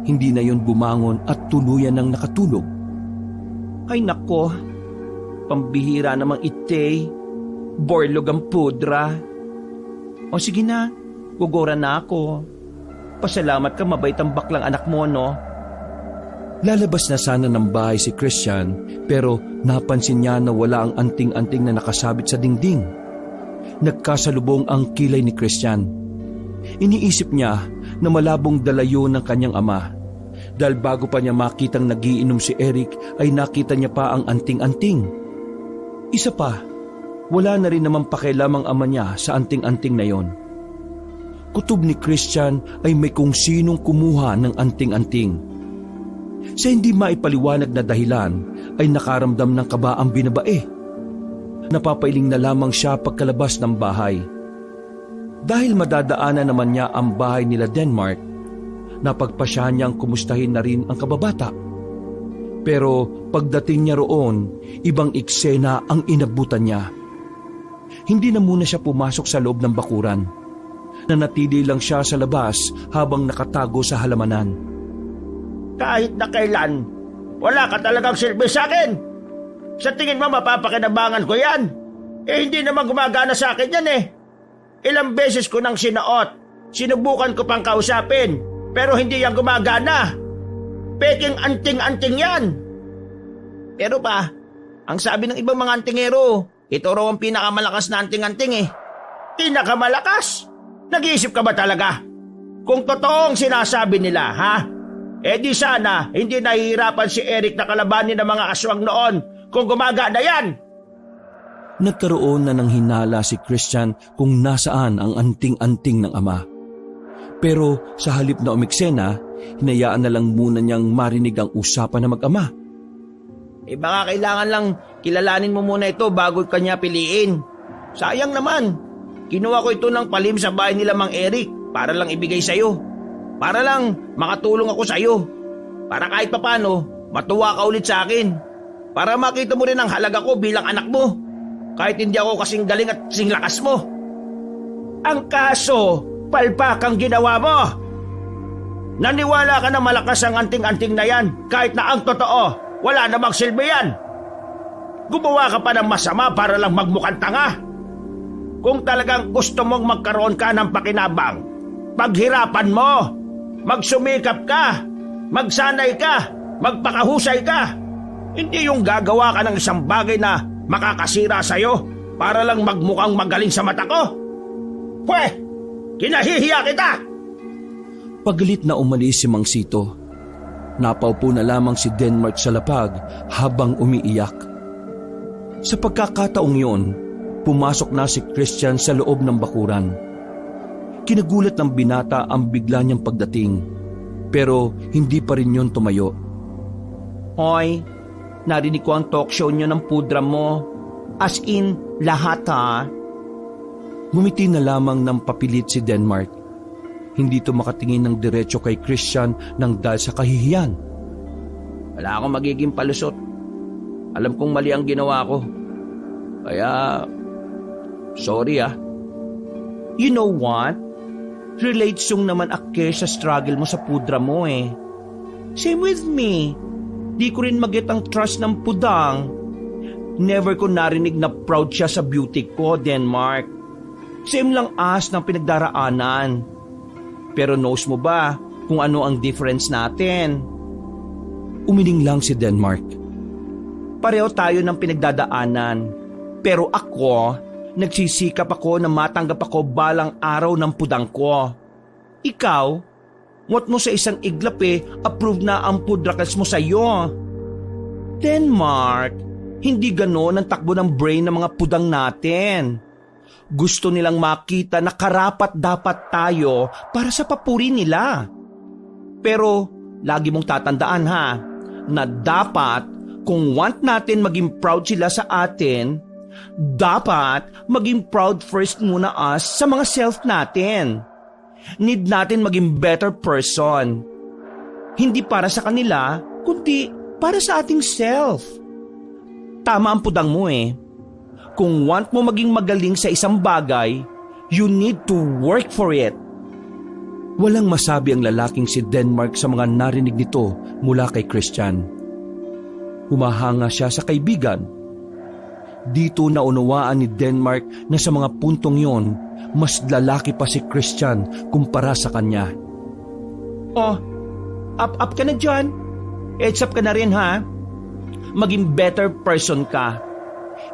Hindi na yun bumangon at tuluyan ng nakatulog. Ay nako, pambihira namang ite. Borlog ang pudra. O sige na, gugora na ako. Pasalamat ka, mabait ang baklang anak mo, no? Lalabas na sana ng bahay si Christian pero napansin niya na wala ang anting-anting na nakasabit sa dingding. Nagkasalubong ang kilay ni Christian. Iniisip niya na malabong dalayo ng kanyang ama. Dahil bago pa niya makitang nagiinom si Eric ay nakita niya pa ang anting-anting. Isa pa, wala na rin naman pakialam ang ama niya sa anting-anting na yon. Kutob ni Christian ay may kung sinong kumuha ng anting-anting. Sa hindi maipaliwanag na dahilan ay nakaramdam ng kaba ang binabae. Napapailing na lamang siya pagkalabas ng bahay. Dahil madadaanan naman niya ang bahay nila Denmark, napagpasyahan niyang kumustahin na rin ang kababata. Pero pagdating niya roon, ibang eksena ang inabutan niya. Hindi na muna siya pumasok sa loob ng bakuran. Nanatili lang siya sa labas habang nakatago sa halamanan. Kahit na kailan, wala ka talagang silbi sa akin. Sa tingin mo mapapakinabangan ko yan? Eh hindi naman gumagana sa akin yan eh. Ilang beses ko nang sinuot. Sinubukan ko pang kausapin. Pero hindi yan gumagana. Peking anting-anting yan. Pero pa, ang sabi ng ibang mga antingero, ito raw ang pinakamalakas na anting-anting eh. Pinakamalakas? Nag-iisip ka ba talaga? Kung totoong sinasabi nila, ha? Eh di sana hindi nahihirapan si Eric na kalabanin ng mga aswang noon kung gumagana yan. Nagkaroon na ng hinala si Christian kung nasaan ang anting-anting ng ama. Pero sa halip na umiksena, hinayaan na lang muna niyang marinig ang usapan ng mag-ama. Eh baka kailangan lang kilalanin mo muna ito bago kanya piliin. Sayang naman, kinuha ko ito ng palim sa bahay nila Mang Eric para lang ibigay sa'yo. Para lang makatulong ako sa'yo. Para kahit papano, matuwa ka ulit sa akin. Para makita mo rin ang halaga ko bilang anak mo. Kahit hindi ako kasing galing at kasing lakas mo. Ang kaso, palpak ang ginawa mo. Naniwala ka na malakas ang anting-anting na yan kahit na ang totoo, wala namang silbi yan. Gumawa ka pa ng masama para lang magmukhang tanga. Kung talagang gusto mong magkaroon ka ng pakinabang, paghirapan mo. Magsumikap ka, magsanay ka, magpakahusay ka. Hindi yung gagawa ka ng isang bagay na makakasira sa'yo para lang magmukhang magaling sa mata ko. Pweh, kinahihiya kita! Pagalit na umalis si Mang Sito. Napaupo na lamang si Denmark sa lapag habang umiiyak. Sa pagkakataong yon, pumasok na si Christian sa loob ng bakuran. Kinagulat ng binata ang bigla niyang pagdating, pero hindi pa rin yon tumayo. Hoy, narinig ko ang talk show niyo ng pudra mo. As in, lahat ha. Ngumiti na lamang ng papilit si Denmark. Hindi to makatingin ng diretso kay Christian nang dahil sa kahihiyan. Wala akong magiging palusot. Alam kong mali ang ginawa ko. Kaya, sorry ah. You know what? Relates yung naman ake sa struggle mo sa pudra mo eh. Same with me. Di ko rin mag-get ang trust ng pudang. Never ko narinig na proud siya sa beauty ko, Denmark. Same lang as ng pinagdaraanan. Pero knows mo ba kung ano ang difference natin? Umiling lang si Denmark. Pareho tayo ng pinagdadaanan. Pero ako, nagsisikap ako na matanggap ako balang araw ng pudang ko. Ikaw, ngot mo sa isang iglap approve na ang pudrakals mo sa'yo. Denmark, hindi ganon ang takbo ng brain ng mga pudang natin. Gusto nilang makita na karapat-dapat tayo para sa papuri nila. Pero, lagi mong tatandaan ha, na dapat kung want natin maging proud sila sa atin, dapat maging proud first muna us sa mga self natin. Need natin maging better person. Hindi para sa kanila, kundi para sa ating self. Tama ang pudang mo eh. Kung want mo maging magaling sa isang bagay, you need to work for it. Walang masabi ang lalaking si Denmark sa mga narinig nito mula kay Christian. Humahanga siya sa kaibigan. Dito naunawaan ni Denmark na sa mga puntong yon, mas lalaki pa si Christian kumpara sa kanya. Oh, up ka na dyan. Heads up ka na rin ha. Maging better person ka.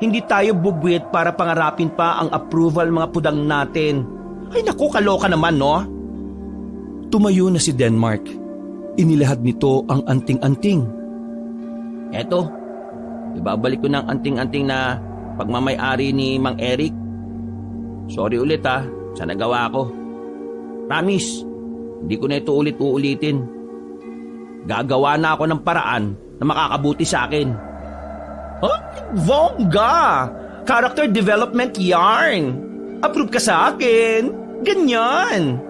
Hindi tayo bubwit para pangarapin pa ang approval mga pudang natin. Ay naku, kaloka naman no? Tumayo na si Denmark. Inilahad nito ang anting-anting. Eto, ibabalik ko ng anting-anting na pagmamay-ari ni Mang Eric. Sorry ulit ha, sa nagawa ko. Promise, hindi ko na ito ulit-uulitin. Gagawa na ako ng paraan na makakabuti sa akin. Oh, bongga! Character development yarn! Approve ka sa akin! Ganyan!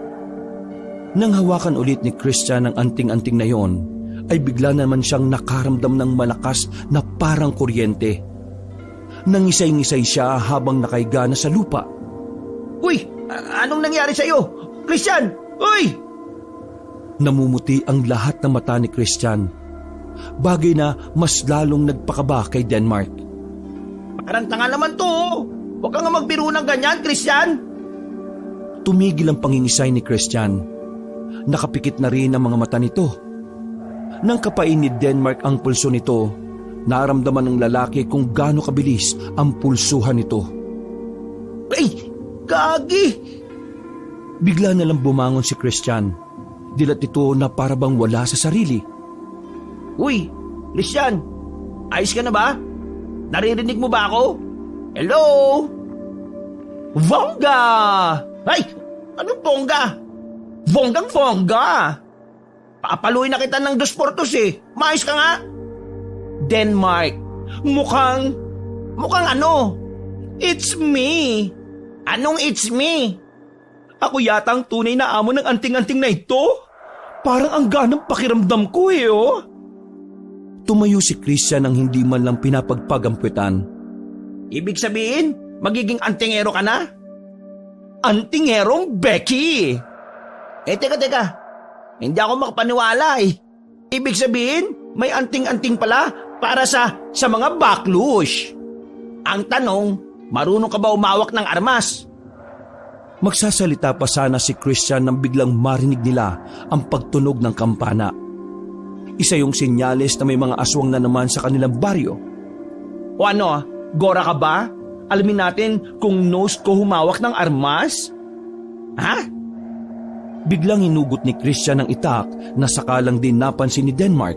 Nang hawakan ulit ni Christian ang anting-anting na yon, ay bigla naman siyang nakaramdam ng malakas na parang kuryente. Nangisay-ngisay siya habang nakahiga na sa lupa. Uy! Anong nangyari sa'yo? Christian! Uy! Namumuti ang lahat ng mata ni Christian. Bagay na mas lalong nagpakaba kay Denmark. Parang tanga naman to. Huwag kang magbiro ng ganyan, Christian. Tumigil ang pangingisay ni Christian. Nakapikit na rin ang mga mata nito. Nang kapain ni Denmark ang pulso nito, naramdaman ng lalaki kung gaano kabilis ang pulsuhan nito. Ay, gagi! Bigla na lang bumangon si Christian. Dilat ito na parabang wala sa sarili. Uy, Christian, ayos ka na ba? Naririnig mo ba ako? Hello? Bongga! Ay, anong bongga? Bonggang-bongga! Papaluin na kita ng 2 por 2 eh. Maayos ka nga? Denmark, mukhang ano? It's me. Anong it's me? Ako yata ang tunay na amo ng anting-anting na ito. Parang ang ganang pakiramdam ko eh, oh. Tumayo si Christian nang hindi man lang pinapagpag ang puwetan. Ibig sabihin, magiging antingero ka na? Antingerong Becky! Teka. Hindi ako makapaniwala eh. Ibig sabihin, may anting-anting pala para sa mga baklush. Ang tanong, marunong ka ba umawak ng armas? Magsasalita pa sana si Christian nang biglang marinig nila ang pagtunog ng kampana. Isa yung senyales na may mga aswang na naman sa kanilang baryo. O ano, Gora ka ba? Alamin natin kung nose ko humawak ng armas? Ha? Biglang hinugot ni Christian ang itak na sakalang din napansin ni Denmark.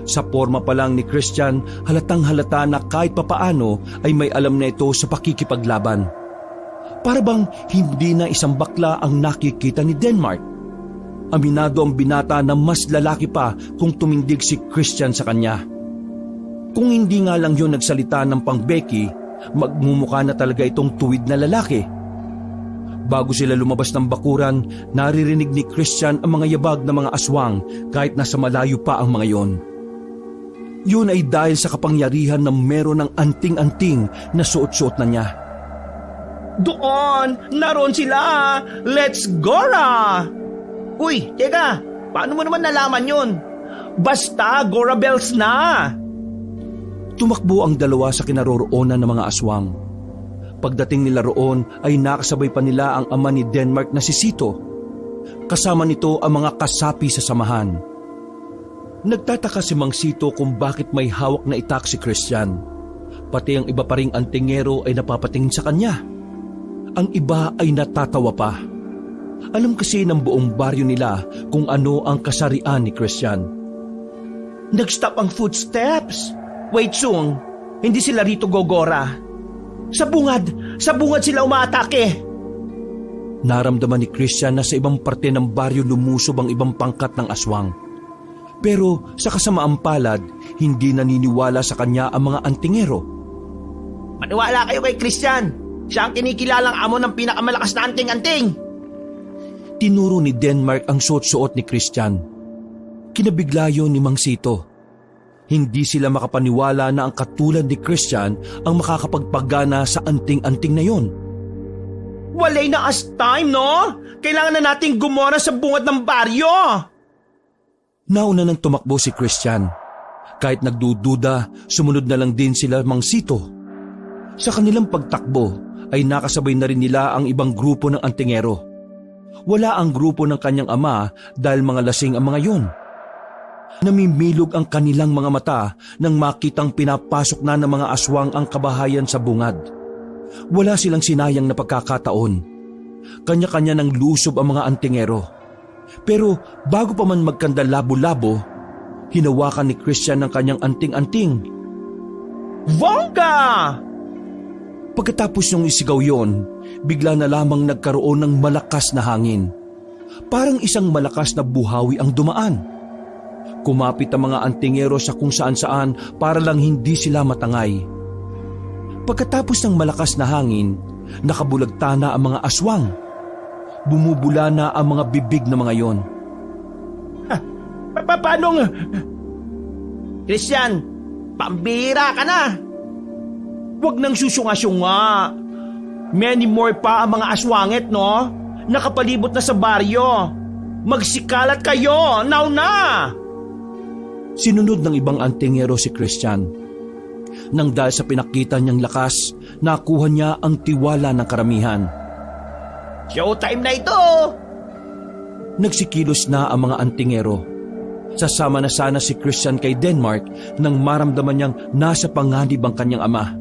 Sa forma pa lang ni Christian, halatang halata na kahit papaano ay may alam na ito sa pakikipaglaban. Para bang hindi na isang bakla ang nakikita ni Denmark. Aminado ang binata na mas lalaki pa kung tumindig si Christian sa kanya. Kung hindi nga lang yun nagsalita ng pang-Becky, magmumukha na talaga itong tuwid na lalaki. Bago sila lumabas ng bakuran, naririnig ni Christian ang mga yabag na mga aswang kahit nasa malayo pa ang mga yon. Yun ay dahil sa kapangyarihan na meron ng anting-anting na suot-suot na niya. Doon! Naroon sila! Let's go na! Uy, teka! Paano mo naman nalaman yun? Basta, Gora Bells na! Tumakbo ang dalawa sa kinaroroonan ng mga aswang. Pagdating nila roon ay nakasabay pa nila ang ama ni Denmark na si Sito. Kasama nito ang mga kasapi sa samahan. Nagtataka si Mang Sito kung bakit may hawak na itak si Christian. Pati ang iba pa ring antingero ay napapatingin sa kanya. Ang iba ay natatawa pa. Alam kasi ng buong baryo nila kung ano ang kasarian ni Christian. Nag-stop ang footsteps. Wait, Sung. Hindi sila rito gogora. Sa bungad sila umaatake. Naramdaman ni Christian na sa ibang parte ng baryo lumusob ang ibang pangkat ng aswang. Pero sa kasamaang palad, hindi naniniwala sa kanya ang mga antingero. Maniwala kayo kay Christian. Siya ang kinikilalang amo ng pinakamalakas na anting-anting. Tinuro ni Denmark ang suot-suot ni Christian. Kinabigla yun ni Mang Sito. Hindi sila makapaniwala na ang katulad ni Christian ang makakapagpagana sa anting-anting na yon. Walay na as time, no? Kailangan na nating gumora sa bungad ng baryo. Nauna nang tumakbo si Christian. Kahit nagdududa, sumunod na lang din sila Mang Sito. Sa kanilang pagtakbo ay nakasabay na rin nila ang ibang grupo ng antingero. Wala ang grupo ng kanyang ama dahil mga lasing ang mga yon. Namimilog ang kanilang mga mata nang makitang pinapasok na ng mga aswang ang kabahayan sa bungad. Wala silang sinayang na pagkakataon. Kanya-kanya ng lusob ang mga antingero. Pero bago pa man magkanda labo-labo, hinawakan ni Christian ang kanyang anting-anting. Bongga! Pagkatapos niyong isigaw yon, bigla na lamang nagkaroon ng malakas na hangin. Parang isang malakas na buhawi ang dumaan. Kumapit ang mga antingero sa kung saan-saan para lang hindi sila matangay. Pagkatapos ng malakas na hangin, nakabulagta na ang mga aswang. Bumubula na ang mga bibig na mga yon. Paano nga? Christian, pambira ka na! Huwag nang susunga-sunga. Many more pa ang mga aswangit, no? Nakapalibot na sa baryo. Magsikalat kayo! Now na! Sinunod ng ibang antingero si Christian. Nang dahil sa pinakita niyang lakas, nakuha niya ang tiwala ng karamihan. Showtime na ito! Nagsikilos na ang mga antingero. Sasama na sana si Christian kay Denmark nang maramdaman niyang nasa panganib ang kanyang ama.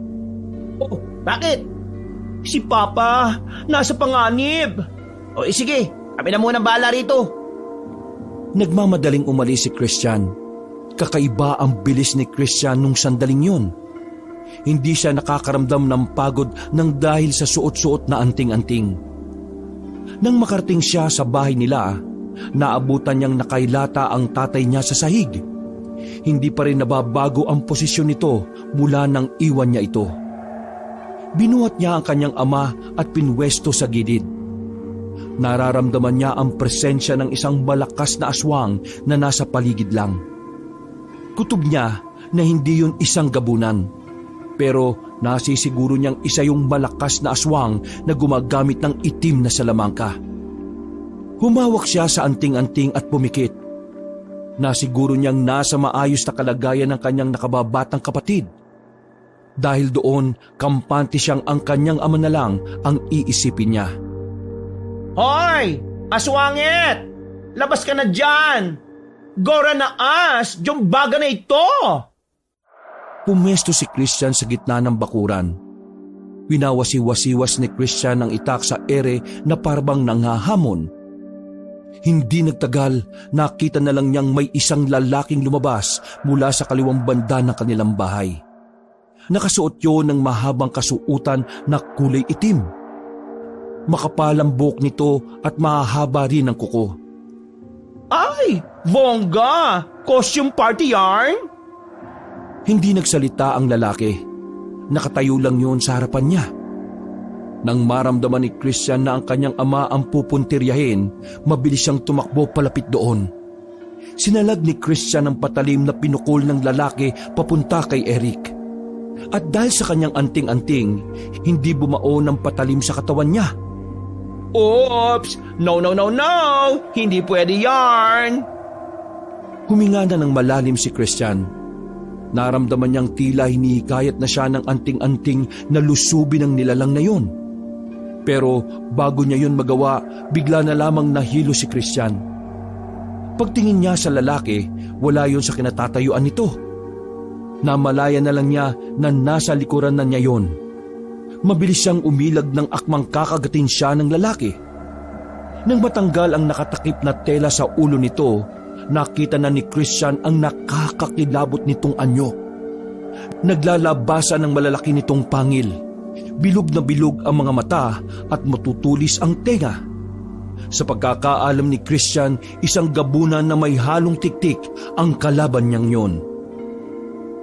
Oh, bakit? Si Papa, nasa panganib. O sige, kami na muna bahala rito. Nagmamadaling umalis si Christian. Kakaiba ang bilis ni Christian nung sandaling yun. Hindi siya nakakaramdam ng pagod nang dahil sa suot-suot na anting-anting. Nang makarating siya sa bahay nila, naabutan niyang nakailata ang tatay niya sa sahig. Hindi pa rin nababago ang posisyon nito mula nang iwan niya ito. Binuhat niya ang kanyang ama at pinwesto sa gilid. Nararamdaman niya ang presensya ng isang malakas na aswang na nasa paligid lang. Kutob niya na hindi yun isang gabunan, pero nasisiguro niyang isa yung malakas na aswang na gumagamit ng itim na salamangka. Humawak siya sa anting-anting at pumikit. Nasiguro niyang nasa maayos na kalagayan ng kanyang nakababatang kapatid. Dahil doon, kampante siyang ang kanyang ama na lang ang iisipin niya. Hoy! Aswangit! Labas ka na dyan! Gora na as! Jumbaga na ito! Pumesto si Christian sa gitna ng bakuran. Winawasi-wasiwas ni Christian ang itak sa ere na parabang nanghahamon. Hindi nagtagal, nakita na lang niyang may isang lalaking lumabas mula sa kaliwang banda ng kanilang bahay. Nakasuot yun ng mahabang kasuutan na kulay itim. Makapal ang buhok nito at mahahaba rin ang kuko. Ay! Bongga! Costume party yarn? Hindi nagsalita ang lalaki. Nakatayo lang yun sa harapan niya. Nang maramdaman ni Christian na ang kanyang ama ang pupuntiryahin, mabilis siyang tumakbo palapit doon. Sinalag ni Christian ang patalim na pinukol ng lalaki papunta kay Eric. At dahil sa kanyang anting-anting, hindi bumao ng patalim sa katawan niya. Oops! No, no, no, no! Hindi pwede yarn! Huminga na ng malalim si Christian. Naramdaman niyang tila hinihikayat na siya ng anting-anting na lusubin ang nilalang na yun. Pero bago niya yun magawa, bigla na lamang nahilo si Christian. Pagtingin niya sa lalaki, wala yun sa kinatatayuan nito. Namalaya na lang niya na nasa likuran na niya yun. Mabilis siyang umilag ng akmang kakagatin siya ng lalaki. Nang matanggal ang nakatakip na tela sa ulo nito, nakita na ni Christian ang nakakakilabot nitong anyo. Naglalabasan ng malalaki nitong pangil. Bilog na bilog ang mga mata at matutulis ang tenga. Sa pagkakaalam ni Christian, isang gabunan na may halong tiktik ang kalaban niyang yon.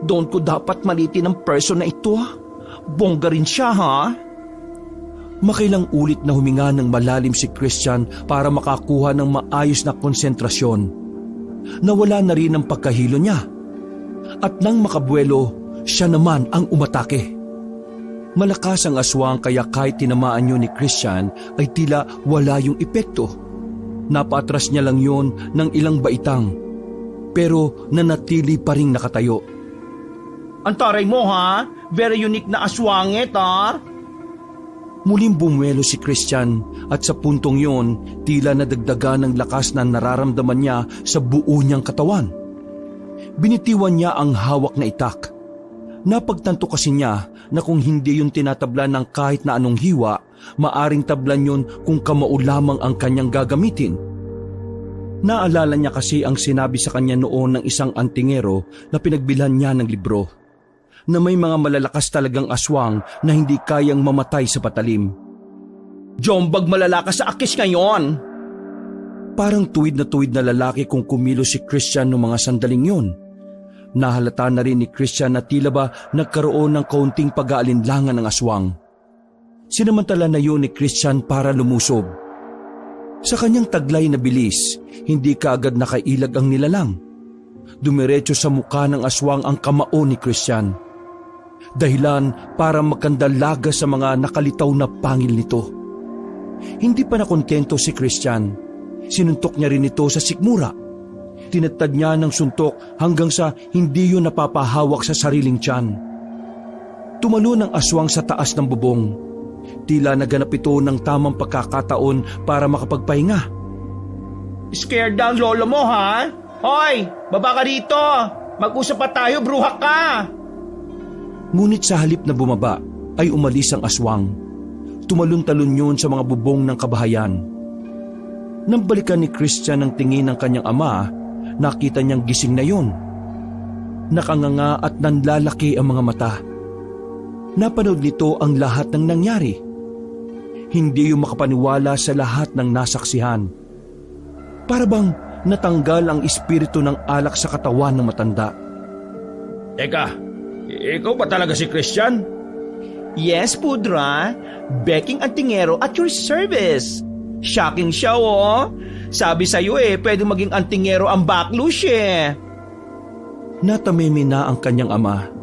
Doon ko dapat malitin ang person na ito. Bongga rin siya, ha? Makailang ulit na huminga ng malalim si Christian para makakuha ng maayos na konsentrasyon. Nawala na rin ang pagkahilo niya. At nang makabuelo, siya naman ang umatake. Malakas ang aswang kaya kahit tinamaan yun ni Christian ay tila wala yung epekto. Napatras niya lang yun ng ilang baitang. Pero nanatili pa ring nakatayo. Ang taray mo, ha? Very unique na aswangit, ha? Muling bumuelo si Christian at sa puntong yun, tila nadagdagan ng lakas na nararamdaman niya sa buo niyang katawan. Binitiwan niya ang hawak na itak. Napagtanto kasi niya na kung hindi yun tinatablan ng kahit na anong hiwa, maaring tablan yun kung kamao lamang ang kanyang gagamitin. Naalala niya kasi ang sinabi sa kanya noon ng isang antingero na pinagbilhan niya ng libro, na may mga malalakas talagang aswang na hindi kayang mamatay sa patalim. Jombag malalakas sa akis ngayon! Parang tuwid na lalaki kung kumilos si Christian noong mga sandaling yun. Nahalata na rin ni Christian na tila ba nagkaroon ng kaunting pag-aalinlangan ng aswang. Sinamantala na yun ni Christian para lumusob. Sa kanyang taglay na bilis, hindi kaagad nakailag ang nilalang. Dumiretso sa mukha ng aswang ang kamao ni Christian. Dahilan para magkandalaga sa mga nakalitaw na pangil nito. Hindi pa nakontento si Christian. Sinuntok niya rin ito sa sikmura. Tinatad niya ng suntok hanggang sa hindi yun napapahawak sa sariling tiyan. Tumalo ng aswang sa taas ng bubong. Tila naganap ito ng tamang pagkakataon para makapagpahinga. Scared daw ang lolo mo, ha? Hoy, baba ka rito! Mag-usap pa tayo, bruha ka! Ngunit sa halip na bumaba ay umalis ang aswang. Tumalon-talon yun sa mga bubong ng kabahayan. Nang balikan ni Christian ang tingin ng kanyang ama, nakita niyang gising na yun. Nakanganga at nanlalaki ang mga mata. Napanood nito ang lahat ng nangyari. Hindi yung makapaniwala sa lahat ng nasaksihan. Para bang natanggal ang espiritu ng alak sa katawan ng matanda. Teka, ikaw ba talaga si Christian? Yes, Pudra. Beking Antingero at your service. Shocking siya, oh. Sabi sa'yo pwede maging antingero ang baklush Natamimi na ang kanyang ama.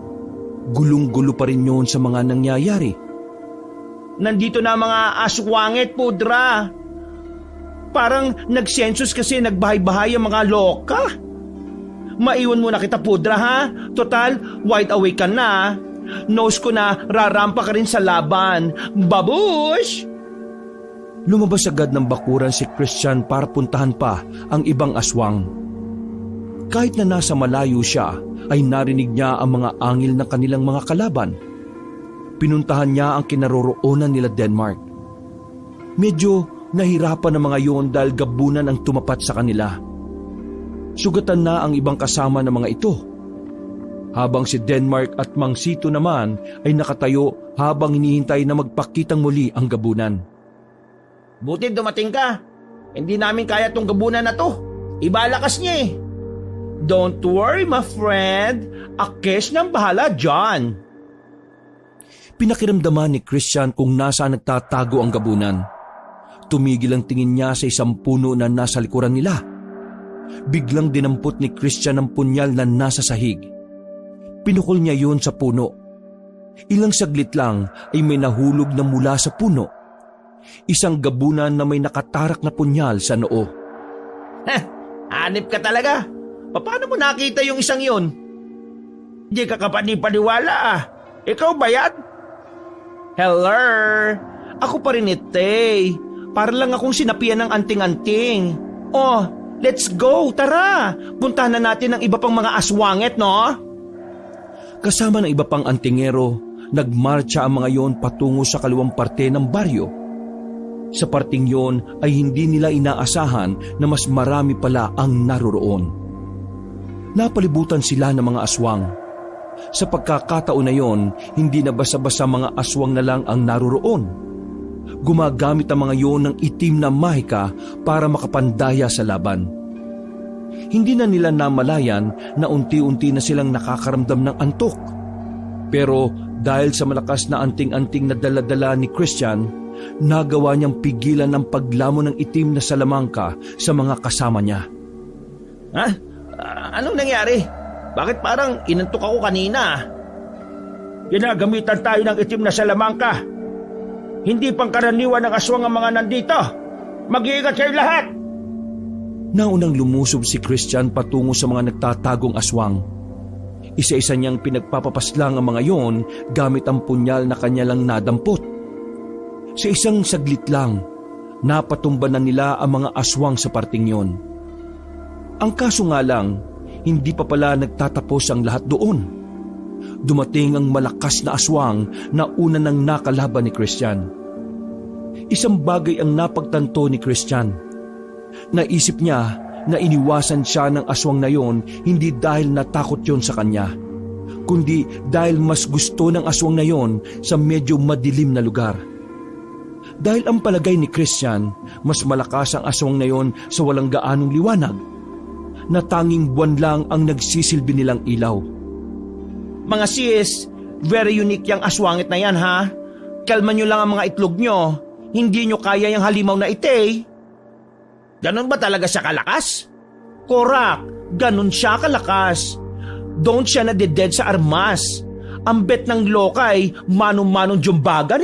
Gulong-gulo pa rin yun sa mga nangyayari. Nandito na mga aswangit, Pudra. Parang nag-census kasi nagbahay-bahay ang mga loka. Maiwan muna kita, Pudra, ha? Total, wide awake ka na. Nose ko na rarampa ka rin sa laban. Babush! Lumabas agad ng bakuran si Christian para puntahan pa ang ibang aswang. Kahit na nasa malayo siya, ay narinig niya ang mga angil ng kanilang mga kalaban. Pinuntahan niya ang kinaroroonan nila Denmark. Medyo nahirapan ang mga yon dahil gabunan ang tumapat sa kanila. Sugatan na ang ibang kasama ng mga ito. Habang si Denmark at Mang Sito naman ay nakatayo habang hinihintay na magpakitang muli ang gabunan. Buti dumating ka. Hindi namin kaya tong gabunan na to. Ibalakas niya Don't worry, my friend. Akes nang bahala dyan. Pinakiramdaman ni Christian kung nasaan nagtatago ang gabunan. Tumigil ang tingin niya sa isang puno na nasa likuran nila. Biglang dinampot ni Christian ang punyal na nasa sahig. Pinukol niya yun sa puno. Ilang saglit lang ay may nahulog na mula sa puno. Isang gabunan na may nakatarak na punyal sa noo. Hanip ka talaga. Paano mo nakita yung isang yun? Hindi ka kapanipaniwala Ikaw ba yan? Hello? Ako pa rin Para lang akong sinapian ng anting-anting. Oh, let's go, tara. Puntahan na natin ang iba pang mga aswangit, no? Kasama ng iba pang antingero, nagmarcha ang mga yon patungo sa kaliwang parte ng baryo. Sa parting yon ay hindi nila inaasahan na mas marami pala ang naroroon. Napalibutan sila ng mga aswang. Sa pagkakataon na yon, hindi na basa-basa mga aswang na lang ang naroroon. Gumagamit ang mga yon ng itim na mahika para makapandaya sa laban. Hindi na nila namalayan na unti-unti na silang nakakaramdam ng antok. Pero dahil sa malakas na anting-anting na dala-dala ni Christian, nagawa niyang pigilan ang paglamon ng itim na salamangka sa mga kasama niya. Ha? Anong nangyari? Bakit parang inantok ako kanina? Ginagamitan tayo ng itim na salamangka. Hindi pangkaraniwan ng aswang ang mga nandito. Mag-iingat kayo lahat! Naunang lumusob si Christian patungo sa mga nagtatagong aswang. Isa-isa niyang pinagpapapaslang ang mga yon gamit ang punyal na kanya lang nadampot. Sa isang saglit lang, napatumba na nila ang mga aswang sa parting yon. Ang kaso nga lang, hindi pa pala nagtatapos ang lahat doon. Dumating ang malakas na aswang na una nang nakalaban ni Christian. Isang bagay ang napagtanto ni Christian. Naisip niya na iniwasan siya ng aswang na yon hindi dahil natakot yon sa kanya, kundi dahil mas gusto ng aswang na yon sa medyo madilim na lugar. Dahil ang palagay ni Christian, mas malakas ang aswang na yon sa walang gaanong liwanag, na tanging buwan lang ang nagsisilbi nilang ilaw. Mga sis, very unique yung aswangit na yan, ha? Kalman nyo lang ang mga itlog nyo. Hindi nyo kaya yung halimaw na ite. Ganon ba talaga siya kalakas? Korak, ganon siya kalakas. Don't siya nadeded sa armas. Ang bet ng lokay, manong-manong jumbagan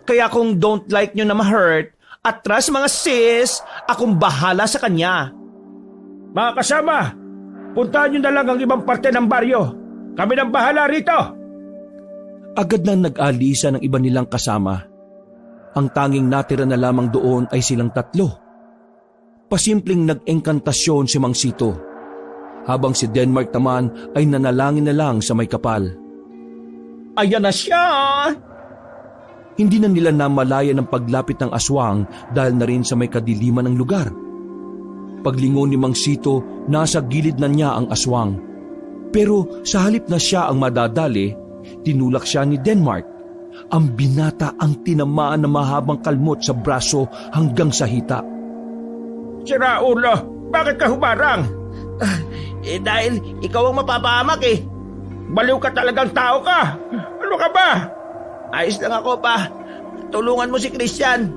Kaya kung don't like nyo na ma-hurt, atras mga sis, Akong bahala sa kanya. Mga kasama, puntahan nyo na lang ang ibang parte ng baryo. Kami nang bahala rito. Agad na nag-alisa ng iba nilang kasama. Ang tanging natira na lamang doon ay silang tatlo. Pasimpleng nag-engkantasyon si Mang Sito, habang si Denmark naman ay nanalangin na lang sa may kapal. Ayan na siya! Hindi na nila namalayan ang paglapit ng aswang dahil na rin sa may kadiliman ng lugar. Paglingon ni Mang Sito, nasa gilid na niya ang aswang. Pero sa halip na siya ang madadali, tinulak siya ni Denmark. Ang binata ang tinamaan na mahabang kalmot sa braso hanggang sa hita. Sira ulo, bakit ka humarang? Dahil ikaw ang mapapahamak eh. Baliw ka talagang tao ka. Ano ka ba? Ayos lang ako pa. Tulungan mo si Christian.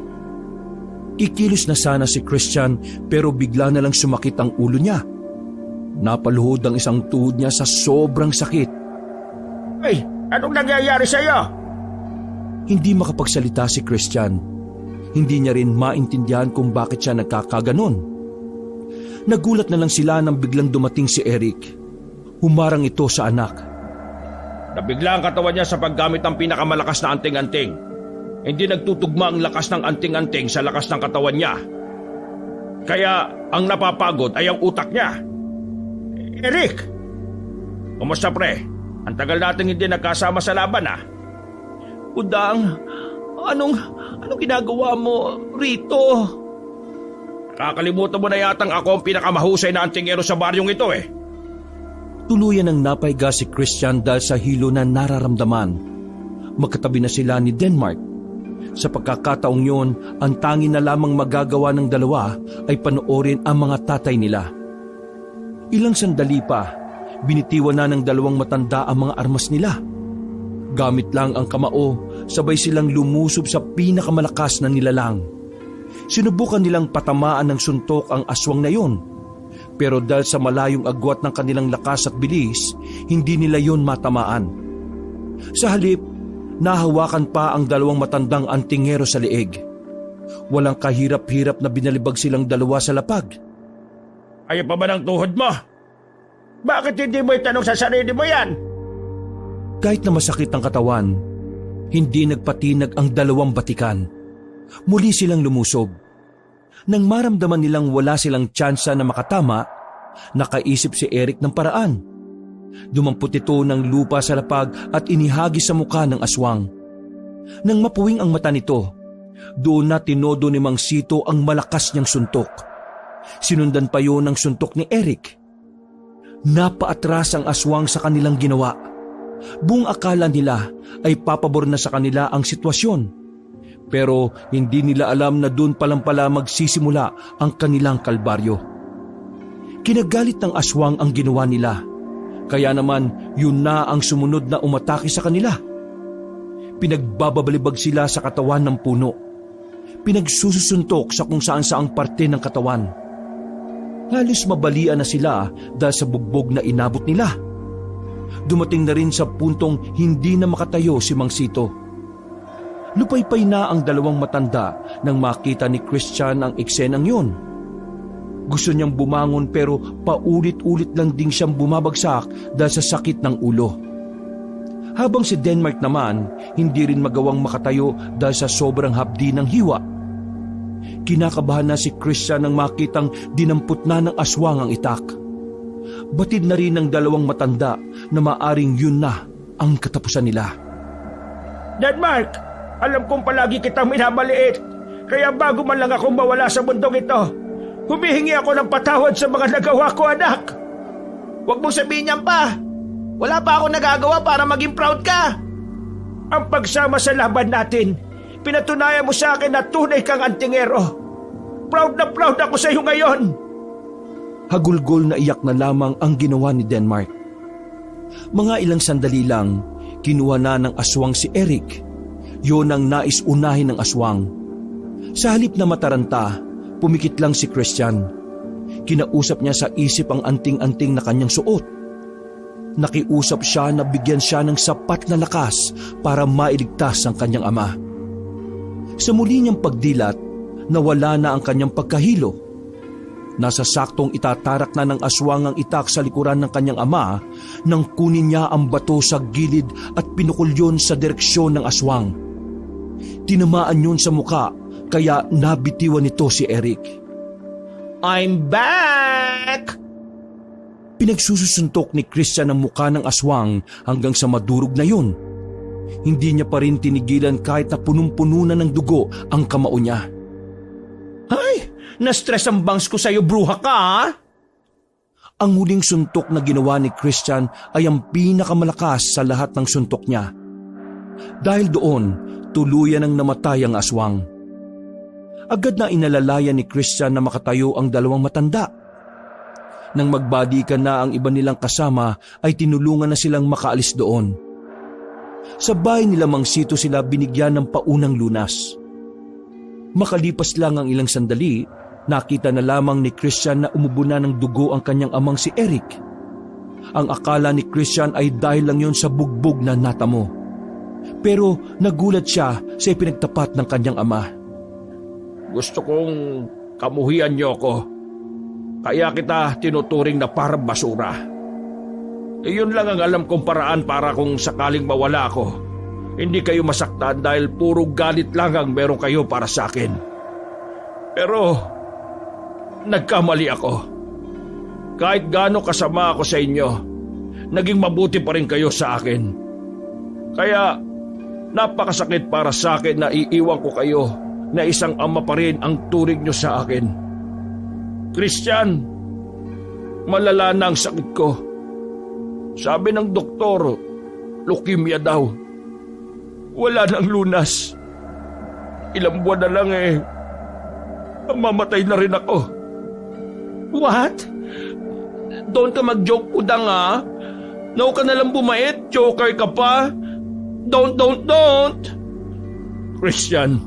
Kikilos na sana si Christian pero bigla na lang sumakit ang ulo niya. Napaluhod ang isang tuhod niya sa sobrang sakit. Ay, anong nangyayari sa'yo? Hindi makapagsalita si Christian. Hindi niya rin maintindihan kung bakit siya nagkakaganon. Nagulat na lang sila nang biglang dumating si Eric. Humarang ito sa anak. Nabigla ang katawan niya sa paggamit ng pinakamalakas na anting-anting. Hindi nagtutugma ang lakas ng anting-anting sa lakas ng katawan niya. Kaya ang napapagod ay ang utak niya. Eric! Kumusta pre? Ang tagal nating hindi nagkasama sa laban ah. Udang, anong ginagawa mo rito? Kakalimutan mo na yatang ako ang pinakamahusay na antingero sa baryong ito eh. Tuluyan ang napahiga si Christian dahil sa hilo na nararamdaman. Magkatabi na sila ni Denmark. Sa pagkakataong yun, ang tangi na lamang magagawa ng dalawa ay panoorin ang mga tatay nila. Ilang sandali pa, binitiwan na ng dalawang matanda ang mga armas nila. Gamit lang ang kamao, sabay silang lumusob sa pinakamalakas na nilalang. Sinubukan nilang patamaan ng suntok ang aswang na yon. Pero dahil sa malayong agwat ng kanilang lakas at bilis, hindi nila yon matamaan. Sa halip, nahawakan pa ang dalawang matandang antingero sa leeg. Walang kahirap-hirap na binalibag silang dalawa sa lapag. Ayaw pa ba ng tuhod mo? Bakit hindi mo itanong sa sarili mo yan? Kahit na masakit ang katawan, hindi nagpatinag ang dalawang batikan. Muli silang lumusob. Nang maramdaman nilang wala silang tsansa na makatama, nakaisip si Eric ng paraan. Dumampot ito ng lupa sa lapag at inihagi sa muka ng aswang. Nang mapuwing ang mata nito, doon na tinodo ni Mang Sito ang malakas niyang suntok. Sinundan pa yun ng suntok ni Eric. Napaatras ang aswang sa kanilang ginawa. Buong akala nila ay papabor na sa kanila ang sitwasyon. Pero hindi nila alam na doon palang pala magsisimula ang kanilang kalbaryo. Kinagalit ng aswang ang ginawa nila. Kaya naman yun na ang sumunod na umatake sa kanila. Pinagbabalibag sila sa katawan ng puno. Pinagsusuntok sa kung saan saang parte ng katawan. Halos mabalian na sila dahil sa bugbog na inabot nila. Dumating na rin sa puntong hindi na makatayo si Mang Sito. Lupaypay na ang dalawang matanda nang makita ni Christian ang eksenang yun. Gusto niyang bumangon pero paulit-ulit lang din siyang bumabagsak dahil sa sakit ng ulo. Habang si Denmark naman, hindi rin magawang makatayo dahil sa sobrang hapdi ng hiwa. Kinakabahan na si Christian nang makitang dinampot na ng aswang ang itak. Batid na rin ng dalawang matanda na maaring yun na ang katapusan nila. Denmark, alam kong palagi kitang minamaliit. Kaya bago man lang akong mawala sa mundong ito, humihingi ako ng patawad sa mga nagawa ko, anak. Huwag mong sabihin niyan pa. Wala pa ako nagagawa para maging proud ka. Ang pagsama sa laban natin, pinatunayan mo sa akin na tunay kang antingero. Proud na proud ako sa iyo ngayon. Hagulgol na iyak na lamang ang ginawa ni Denmark. Mga ilang sandali lang, kinuha na ng aswang si Eric. Yon ang nais unahin ng aswang. Sa halip na mataranta, pumikit lang si Christian. Kinausap niya sa isip ang anting-anting na kanyang suot. Nakiusap siya na bigyan siya ng sapat na lakas para mailigtas ang kanyang ama. Sa muli niyang pagdilat, na wala na ang kanyang pagkahilo. Nasa saktong itatarak na ng aswang ang itak sa likuran ng kanyang ama nang kunin niya ang bato sa gilid at pinukul yun sa direksyon ng aswang. Tinamaan yun sa muka kaya nabitiwan nito si Eric. I'm back! Pinagsusuntok ni Christian ang muka ng aswang hanggang sa madurog na yun. Hindi niya pa rin tinigilan kahit na punong-puno na ng dugo ang kamao niya. Ay! Na-stress ang bangs ko sa'yo, bruha ka, ha? Ang huling suntok na ginawa ni Christian ay ang pinakamalakas sa lahat ng suntok niya. Dahil doon, tuluyan ang namatay ang aswang. Agad na inalalayan ni Christian na makatayo ang dalawang matanda. Nang magbadikan na ang iba nilang kasama ay tinulungan na silang makaalis doon. Sa bahay nila Mang Sito sila binigyan ng paunang lunas. Makalipas lang ang ilang sandali, nakita na lamang ni Christian na umubo na ng dugo ang kanyang amang si Eric. Ang akala ni Christian ay dahil lang yon sa bugbog na natamo. Pero nagulat siya sa ipinagtapat ng kanyang ama. Gusto kong kamuhian niyo ako. Kaya kita tinuturing na parang basura. Iyon lang ang alam kong paraan para kung sakaling mawala ako. Hindi kayo masaktan dahil puro galit lang ang meron kayo para sa akin. Pero nagkamali ako. Kahit gaano kasama ako sa inyo, naging mabuti pa rin kayo sa akin. Kaya napakasakit para sa akin na iiwan ko kayo na isang ama pa rin ang turing nyo sa akin. Christian, malala na ang sakit ko. Sabi ng doktor, leukemia daw. Wala nang lunas. Ilang buwan na lang mamatay na rin ako. What? Don't ka mag-joke, udang, ha? Now ka na lang bumait, joker ka pa. Don't! Christian,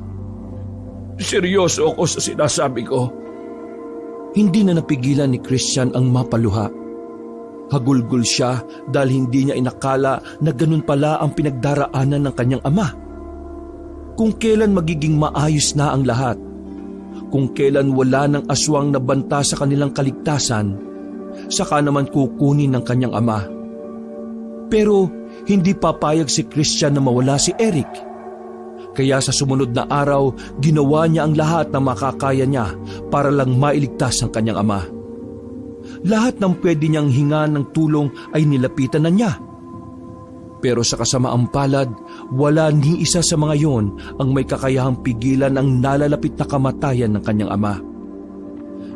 seryoso ako sa sinasabi ko. Hindi na napigilan ni Christian ang mapaluha. Hagulgol siya dahil hindi niya inakala na ganun pala ang pinagdaraanan ng kanyang ama. Kung kailan magiging maayos na ang lahat, kung kailan wala ng aswang na banta sa kanilang kaligtasan, saka naman kukunin ng kanyang ama. Pero hindi papayag si Christian na mawala si Eric. Kaya sa sumunod na araw, ginawa niya ang lahat na makakaya niya para lang mailigtas ang kanyang ama. Lahat ng pwede niyang hinga ng tulong ay nilapitan na niya. Pero sa kasamaang palad, wala ni isa sa mga yon ang may kakayahang pigilan ang nalalapit na kamatayan ng kanyang ama.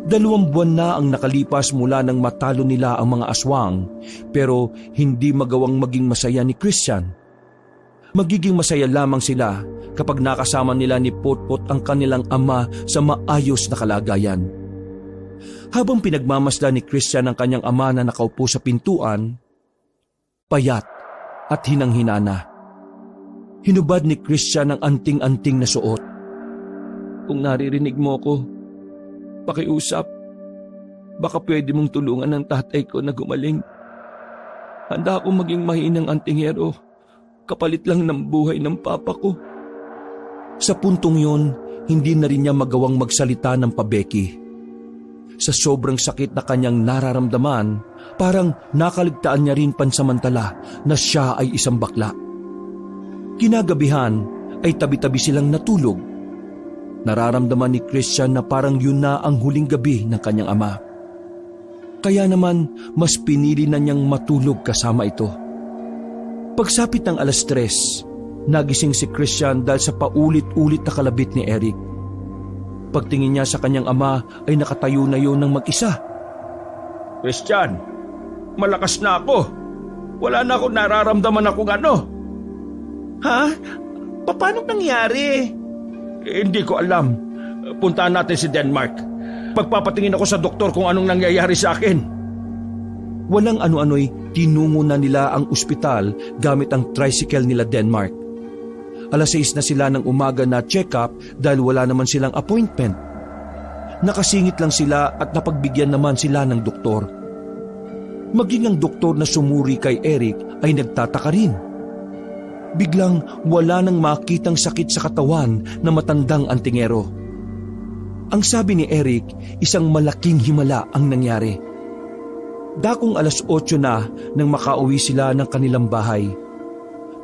2 buwan na ang nakalipas mula nang matalo nila ang mga aswang, pero hindi magawang maging masaya ni Christian. Magiging masaya lamang sila kapag nakasama nila ni Potpot ang kanilang ama sa maayos na kalagayan. Habang pinagmamasdan ni Christian ang kanyang ama na nakaupo sa pintuan, payat at hinang-hinana. Hinubad ni Christian ang anting-anting na suot. Kung naririnig mo ko, pakiusap. Baka pwede mong tulungan ng tatay ko na gumaling. Handa akong maging mahinang antingero, kapalit lang ng buhay ng papa ko. Sa puntong yun, hindi na rin niya magawang magsalita ng pabeki. Sa sobrang sakit na kanyang nararamdaman, parang nakaligtaan niya rin pansamantala na siya ay isang bakla. Kinagabihan ay tabi-tabi silang natulog. Nararamdaman ni Christian na parang yun na ang huling gabi ng kanyang ama. Kaya naman mas pinili na niyang matulog kasama ito. Pagsapit ng 3:00, nagising si Christian dahil sa paulit-ulit na kalabit ni Eric. Pagtingin niya sa kanyang ama ay nakatayo na yun ng mag-isa. Christian, malakas na ako. Wala na akong nararamdaman akong ano. Ha? Paano nangyari? Hindi ko alam. Puntahan natin si Denmark. Pagpapatingin ako sa doktor kung anong nangyayari sa akin. Walang ano-ano'y tinungo na nila ang ospital gamit ang tricycle nila Denmark. 6:00 na sila ng umaga na check-up dahil wala naman silang appointment. Nakasingit lang sila at napagbigyan naman sila ng doktor. Maging ang doktor na sumuri kay Eric ay nagtataka rin. Biglang wala nang makitang sakit sa katawan na matandang antingero. Ang sabi ni Eric, isang malaking himala ang nangyari. Dakong 8:00 na nang makauwi sila ng kanilang bahay.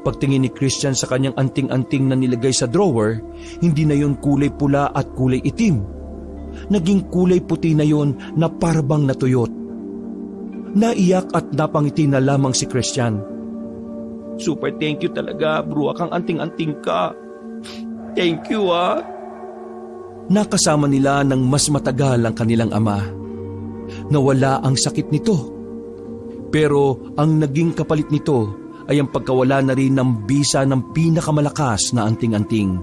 Pagtingin ni Christian sa kanyang anting-anting na nilagay sa drawer, hindi na yon kulay pula at kulay itim. Naging kulay puti na yon na parabang natuyot. Naiyak at napangiti na lamang si Christian. Super thank you talaga, bro. Kang anting-anting ka. Thank you, ah. Nakasama nila ng mas matagal ang kanilang ama. Nawala ang sakit nito. Pero ang naging kapalit nito ay ang pagkawala na rin ng bisa ng pinakamalakas na anting-anting.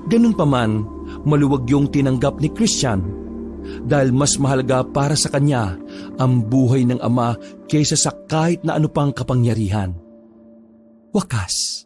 Ganun pa man, maluwag yung tinanggap ni Christian dahil mas mahalaga para sa kanya ang buhay ng ama kaysa sa kahit na ano pang kapangyarihan. Wakas,